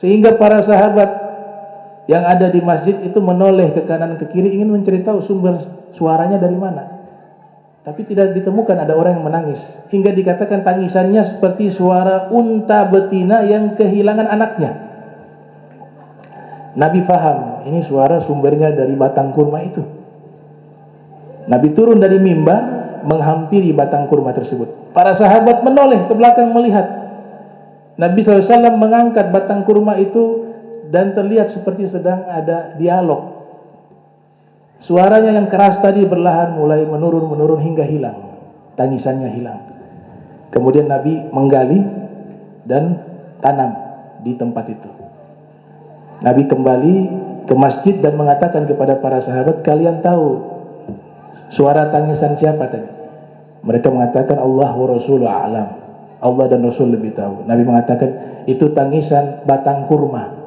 sehingga para sahabat yang ada di masjid itu menoleh ke kanan ke kiri ingin mencari tahu sumber suaranya dari mana. Tapi tidak ditemukan ada orang yang menangis. Hingga dikatakan tangisannya seperti suara unta betina yang kehilangan anaknya. Nabi faham, ini suara sumbernya dari batang kurma itu. Nabi turun dari mimbar menghampiri batang kurma tersebut. Para sahabat menoleh ke belakang melihat. Nabi SAW mengangkat batang kurma itu dan terlihat seperti sedang ada dialog. Suaranya yang keras tadi perlahan mulai menurun hingga hilang. Tangisannya hilang. Kemudian Nabi menggali dan tanam di tempat itu. Nabi kembali ke masjid dan mengatakan kepada para sahabat, kalian tahu suara tangisan siapa tadi? Mereka mengatakan Allah wa Rasuluhu a'lam. Allah dan Rasul lebih tahu. Nabi mengatakan itu tangisan batang kurma.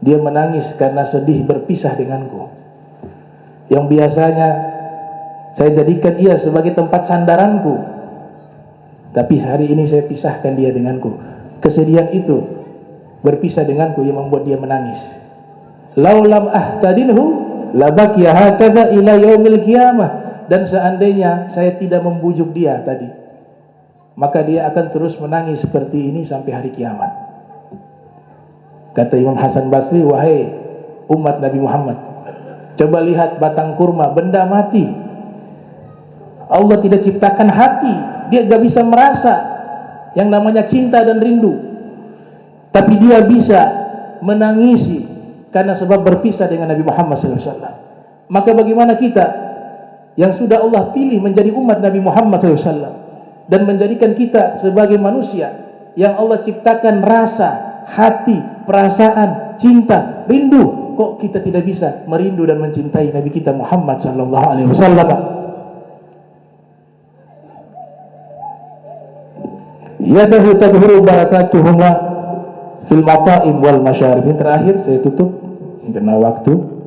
Dia menangis karena sedih berpisah denganku. Yang biasanya saya jadikan ia sebagai tempat sandaranku, tapi hari ini saya pisahkan dia denganku. Kesedihan itu berpisah denganku yang membuat dia menangis. Laulam ahtadinhu labakiya hakadha ila yaumil qiyamah. Dan seandainya saya tidak membujuk dia tadi, maka dia akan terus menangis seperti ini sampai hari kiamat. Kata Imam Hasan Basri, wahai umat Nabi Muhammad, coba lihat batang kurma, benda mati. Allah tidak ciptakan hati, dia gak bisa merasa yang namanya cinta dan rindu. Tapi dia bisa menangisi karena sebab berpisah dengan Nabi Muhammad SAW. Maka bagaimana kita yang sudah Allah pilih menjadi umat Nabi Muhammad SAW dan menjadikan kita sebagai manusia yang Allah ciptakan rasa, hati, perasaan, cinta, rindu, kok kita tidak bisa merindu dan mencintai Nabi kita Muhammad sallallahu alaihi wasallam? Yadahu tadhuru barakatuhuma fil mata'im wal masyarib. Ini terakhir saya tutup karena waktu.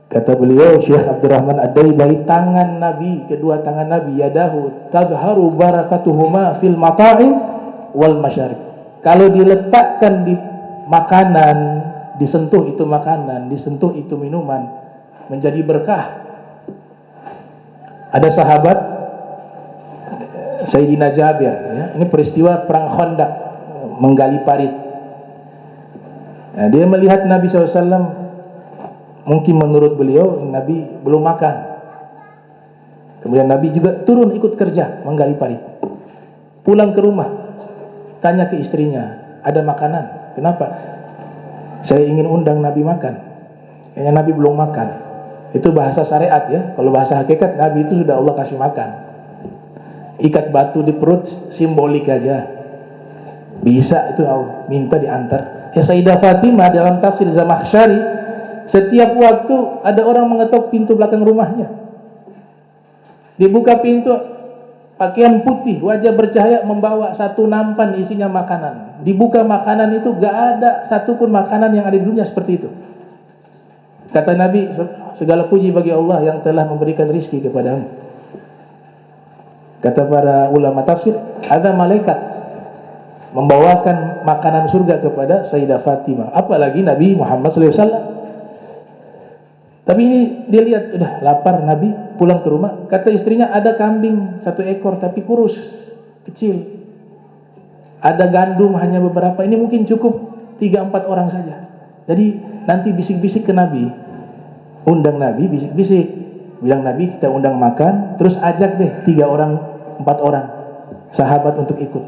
Kata beliau Syekh Abdurrahman Ad-Daibai, tangan Nabi, kedua tangan Nabi, yadahu tadhharu barakatuhuma fil mata'im wal masyarib. Kalau diletakkan di makanan, disentuh itu makanan, disentuh itu minuman, menjadi berkah. Ada sahabat Sayyidina Jabir, ya, ini peristiwa perang Khandaq, menggali parit. Nah, dia melihat Nabi SAW, mungkin menurut beliau Nabi belum makan. Kemudian Nabi juga turun ikut kerja menggali parit. Pulang ke rumah, tanya ke istrinya, ada makanan? Kenapa? Saya ingin undang Nabi makan. Kayaknya Nabi belum makan. Itu bahasa syariat ya. Kalau bahasa hakikat, Nabi itu sudah Allah kasih makan. ikat batu di perut simbolik aja. Bisa itu minta diantar. Ya Sayyidah Fatimah dalam tafsir Zamakhsyari, setiap waktu ada orang mengetok pintu belakang rumahnya. Dibuka pintu, pakaian putih, wajah bercahaya, membawa satu nampan isinya makanan. Dibuka makanan itu, gak ada satupun makanan yang ada di dunia seperti itu. Kata Nabi, segala puji bagi Allah yang telah memberikan rizki kepadamu. Kata para ulama tafsir, ada malaikat membawakan makanan surga kepada Sayyidah Fatimah, apalagi Nabi Muhammad SAW. Tapi ini dia lihat, udah lapar Nabi, pulang ke rumah, kata istrinya, ada kambing 1 ekor tapi kurus, kecil. Ada gandum hanya beberapa, ini mungkin cukup 3-4 orang saja. Jadi nanti bisik-bisik ke Nabi, undang Nabi, bisik-bisik, bilang Nabi kita undang makan, terus ajak deh 3 orang, 4 orang sahabat untuk ikut,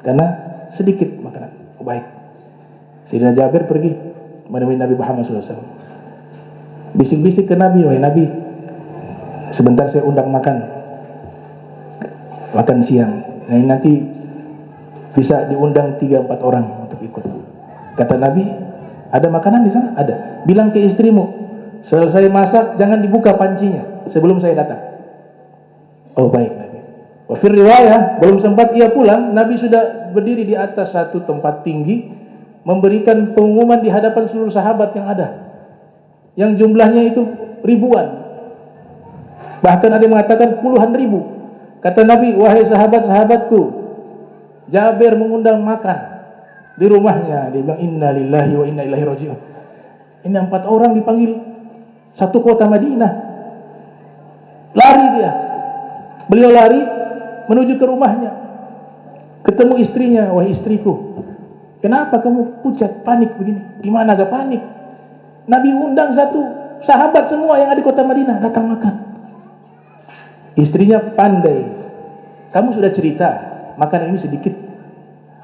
karena sedikit makanan. Oh, baik. Sayyidina Jabir pergi menemui Nabi Muhammad SAW. Bisik-bisik ke Nabi, wahai Nabi, sebentar saya undang makan siang. Nah ini nanti bisa diundang 3-4 orang untuk ikut. Kata Nabi, ada makanan di sana? Ada. Bilang ke istrimu, selesai masak jangan dibuka pancinya sebelum saya datang. Oh baik Nabi. Wafir riwayah, belum sempat ia pulang, Nabi sudah berdiri di atas satu tempat tinggi, memberikan pengumuman di hadapan seluruh sahabat yang ada, yang jumlahnya itu ribuan, bahkan ada yang mengatakan puluhan ribu. Kata Nabi, wahai sahabat-sahabatku, Jabir mengundang makan di rumahnya. Dia bilang, inna lillahi wa inna ilaihi raji'un. Ini 4 orang dipanggil satu kota Madinah. Lari dia, beliau lari menuju ke rumahnya, ketemu istrinya. Wahai istriku, kenapa kamu pucat, panik begini? Gimana gak panik? Nabi undang satu sahabat semua yang ada di kota Madinah datang makan. Istrinya pandai, kamu sudah cerita makanan ini sedikit,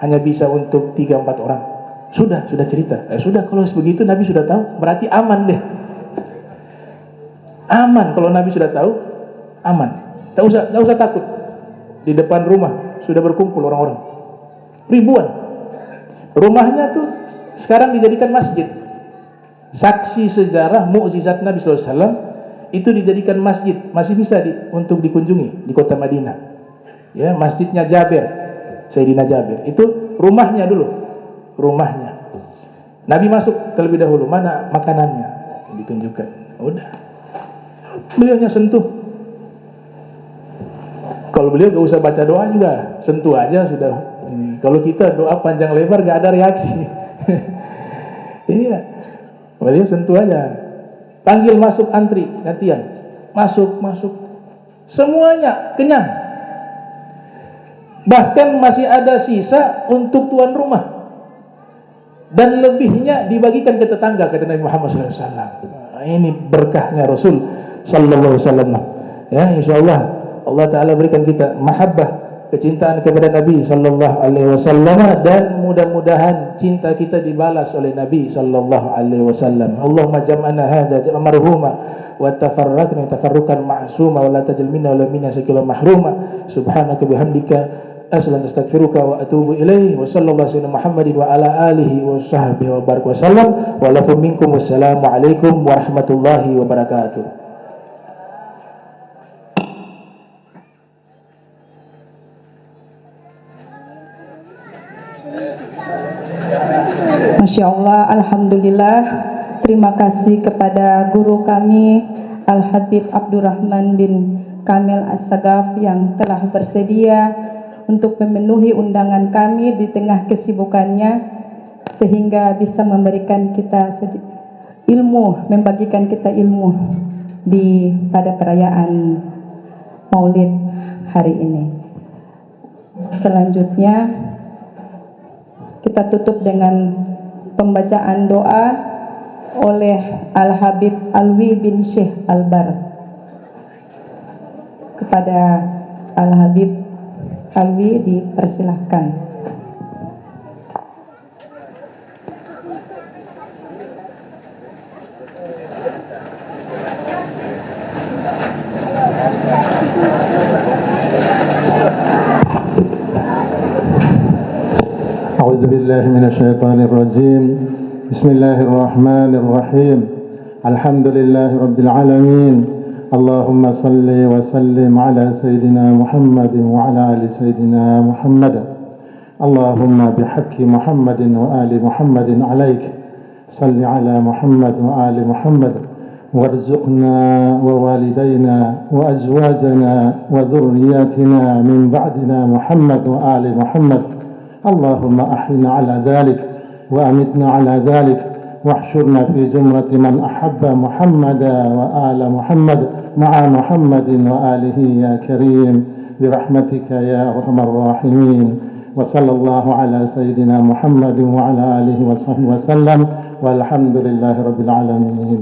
hanya bisa untuk 3-4 orang. Sudah cerita. Sudah, kalau begitu Nabi sudah tahu, berarti aman deh. Aman, kalau Nabi sudah tahu, aman. Tak usah takut. Di depan rumah sudah berkumpul orang-orang, ribuan. Rumahnya tuh sekarang dijadikan masjid. Saksi sejarah mukjizat Nabi SAW itu dijadikan masjid, masih bisa untuk dikunjungi di kota Madinah. Ya, masjidnya Jabir, Sayyidina Jabir. Itu rumahnya dulu, rumahnya. Nabi masuk terlebih dahulu, mana makanannya ditunjukkan. Udah, beliaunya sentuh. Kalau beliau gak usah baca doa juga, sentuh aja sudah. Kalau kita doa panjang lebar gak ada reaksi. Iya. Beliau sentuh aja. Panggil masuk antri, gantian. Masuk. Semuanya kenyang. Bahkan masih ada sisa untuk tuan rumah. Dan lebihnya dibagikan ke tetangga, kata Nabi Muhammad SAW. Nah, ini berkahnya Rasul Sallallahu Alaihi Wasallam. Ya, insyaallah Allah Ta'ala berikan kita mahabbah, kecintaan kepada Nabi Sallallahu Alaihi Wasallam, dan mudah-mudahan cinta kita dibalas oleh Nabi Sallallahu Alaihi Wasallam. Allahumma jam'ana hadza marhuma wa tafarraqna tafarruqan ma'suma wa la tajal minna wa la minna sakila mahruma. Subhanaka bihamdika asyhadu astaghfiruka wa atubu ilaihi. Wa sallallahu alaihi Muhammadin wa ala alihi wa sahbihi wa barik wa sallam. Wa lakum minkum wassalamu alaikum warahmatullahi wabarakatuh. Masya Allah, Alhamdulillah. Terima kasih kepada guru kami Al-Habib Abdurrahman bin Kamil As-Sagaf yang telah bersedia untuk memenuhi undangan kami di tengah kesibukannya, sehingga bisa memberikan kita ilmu, membagikan kita ilmu pada perayaan Maulid hari ini. Selanjutnya kita tutup dengan pembacaan doa oleh Al-Habib Alwi bin Syekh Albar. Kepada Al-Habib Alwi dipersilahkan. بالله من الشيطان الرجيم. بسم الله الرحمن الرحيم. الحمد لله رب العالمين. اللهم صل وسلم على سيدنا محمد وعلى آل سيدنا محمد. اللهم بحق محمد وآل محمد عليك صل على محمد وآل محمد وارزقنا ووالدينا وأزواجنا وذرياتنا من بعدنا محمد وآل محمد. اللهم أحينا على ذلك وأمتنا على ذلك واحشرنا في زمرة من أحب محمدا وآل محمد مع محمد وآله يا كريم برحمتك يا أرحم الراحمين. وصلى الله على سيدنا محمد وعلى آله وصحبه وسلم والحمد لله رب العالمين.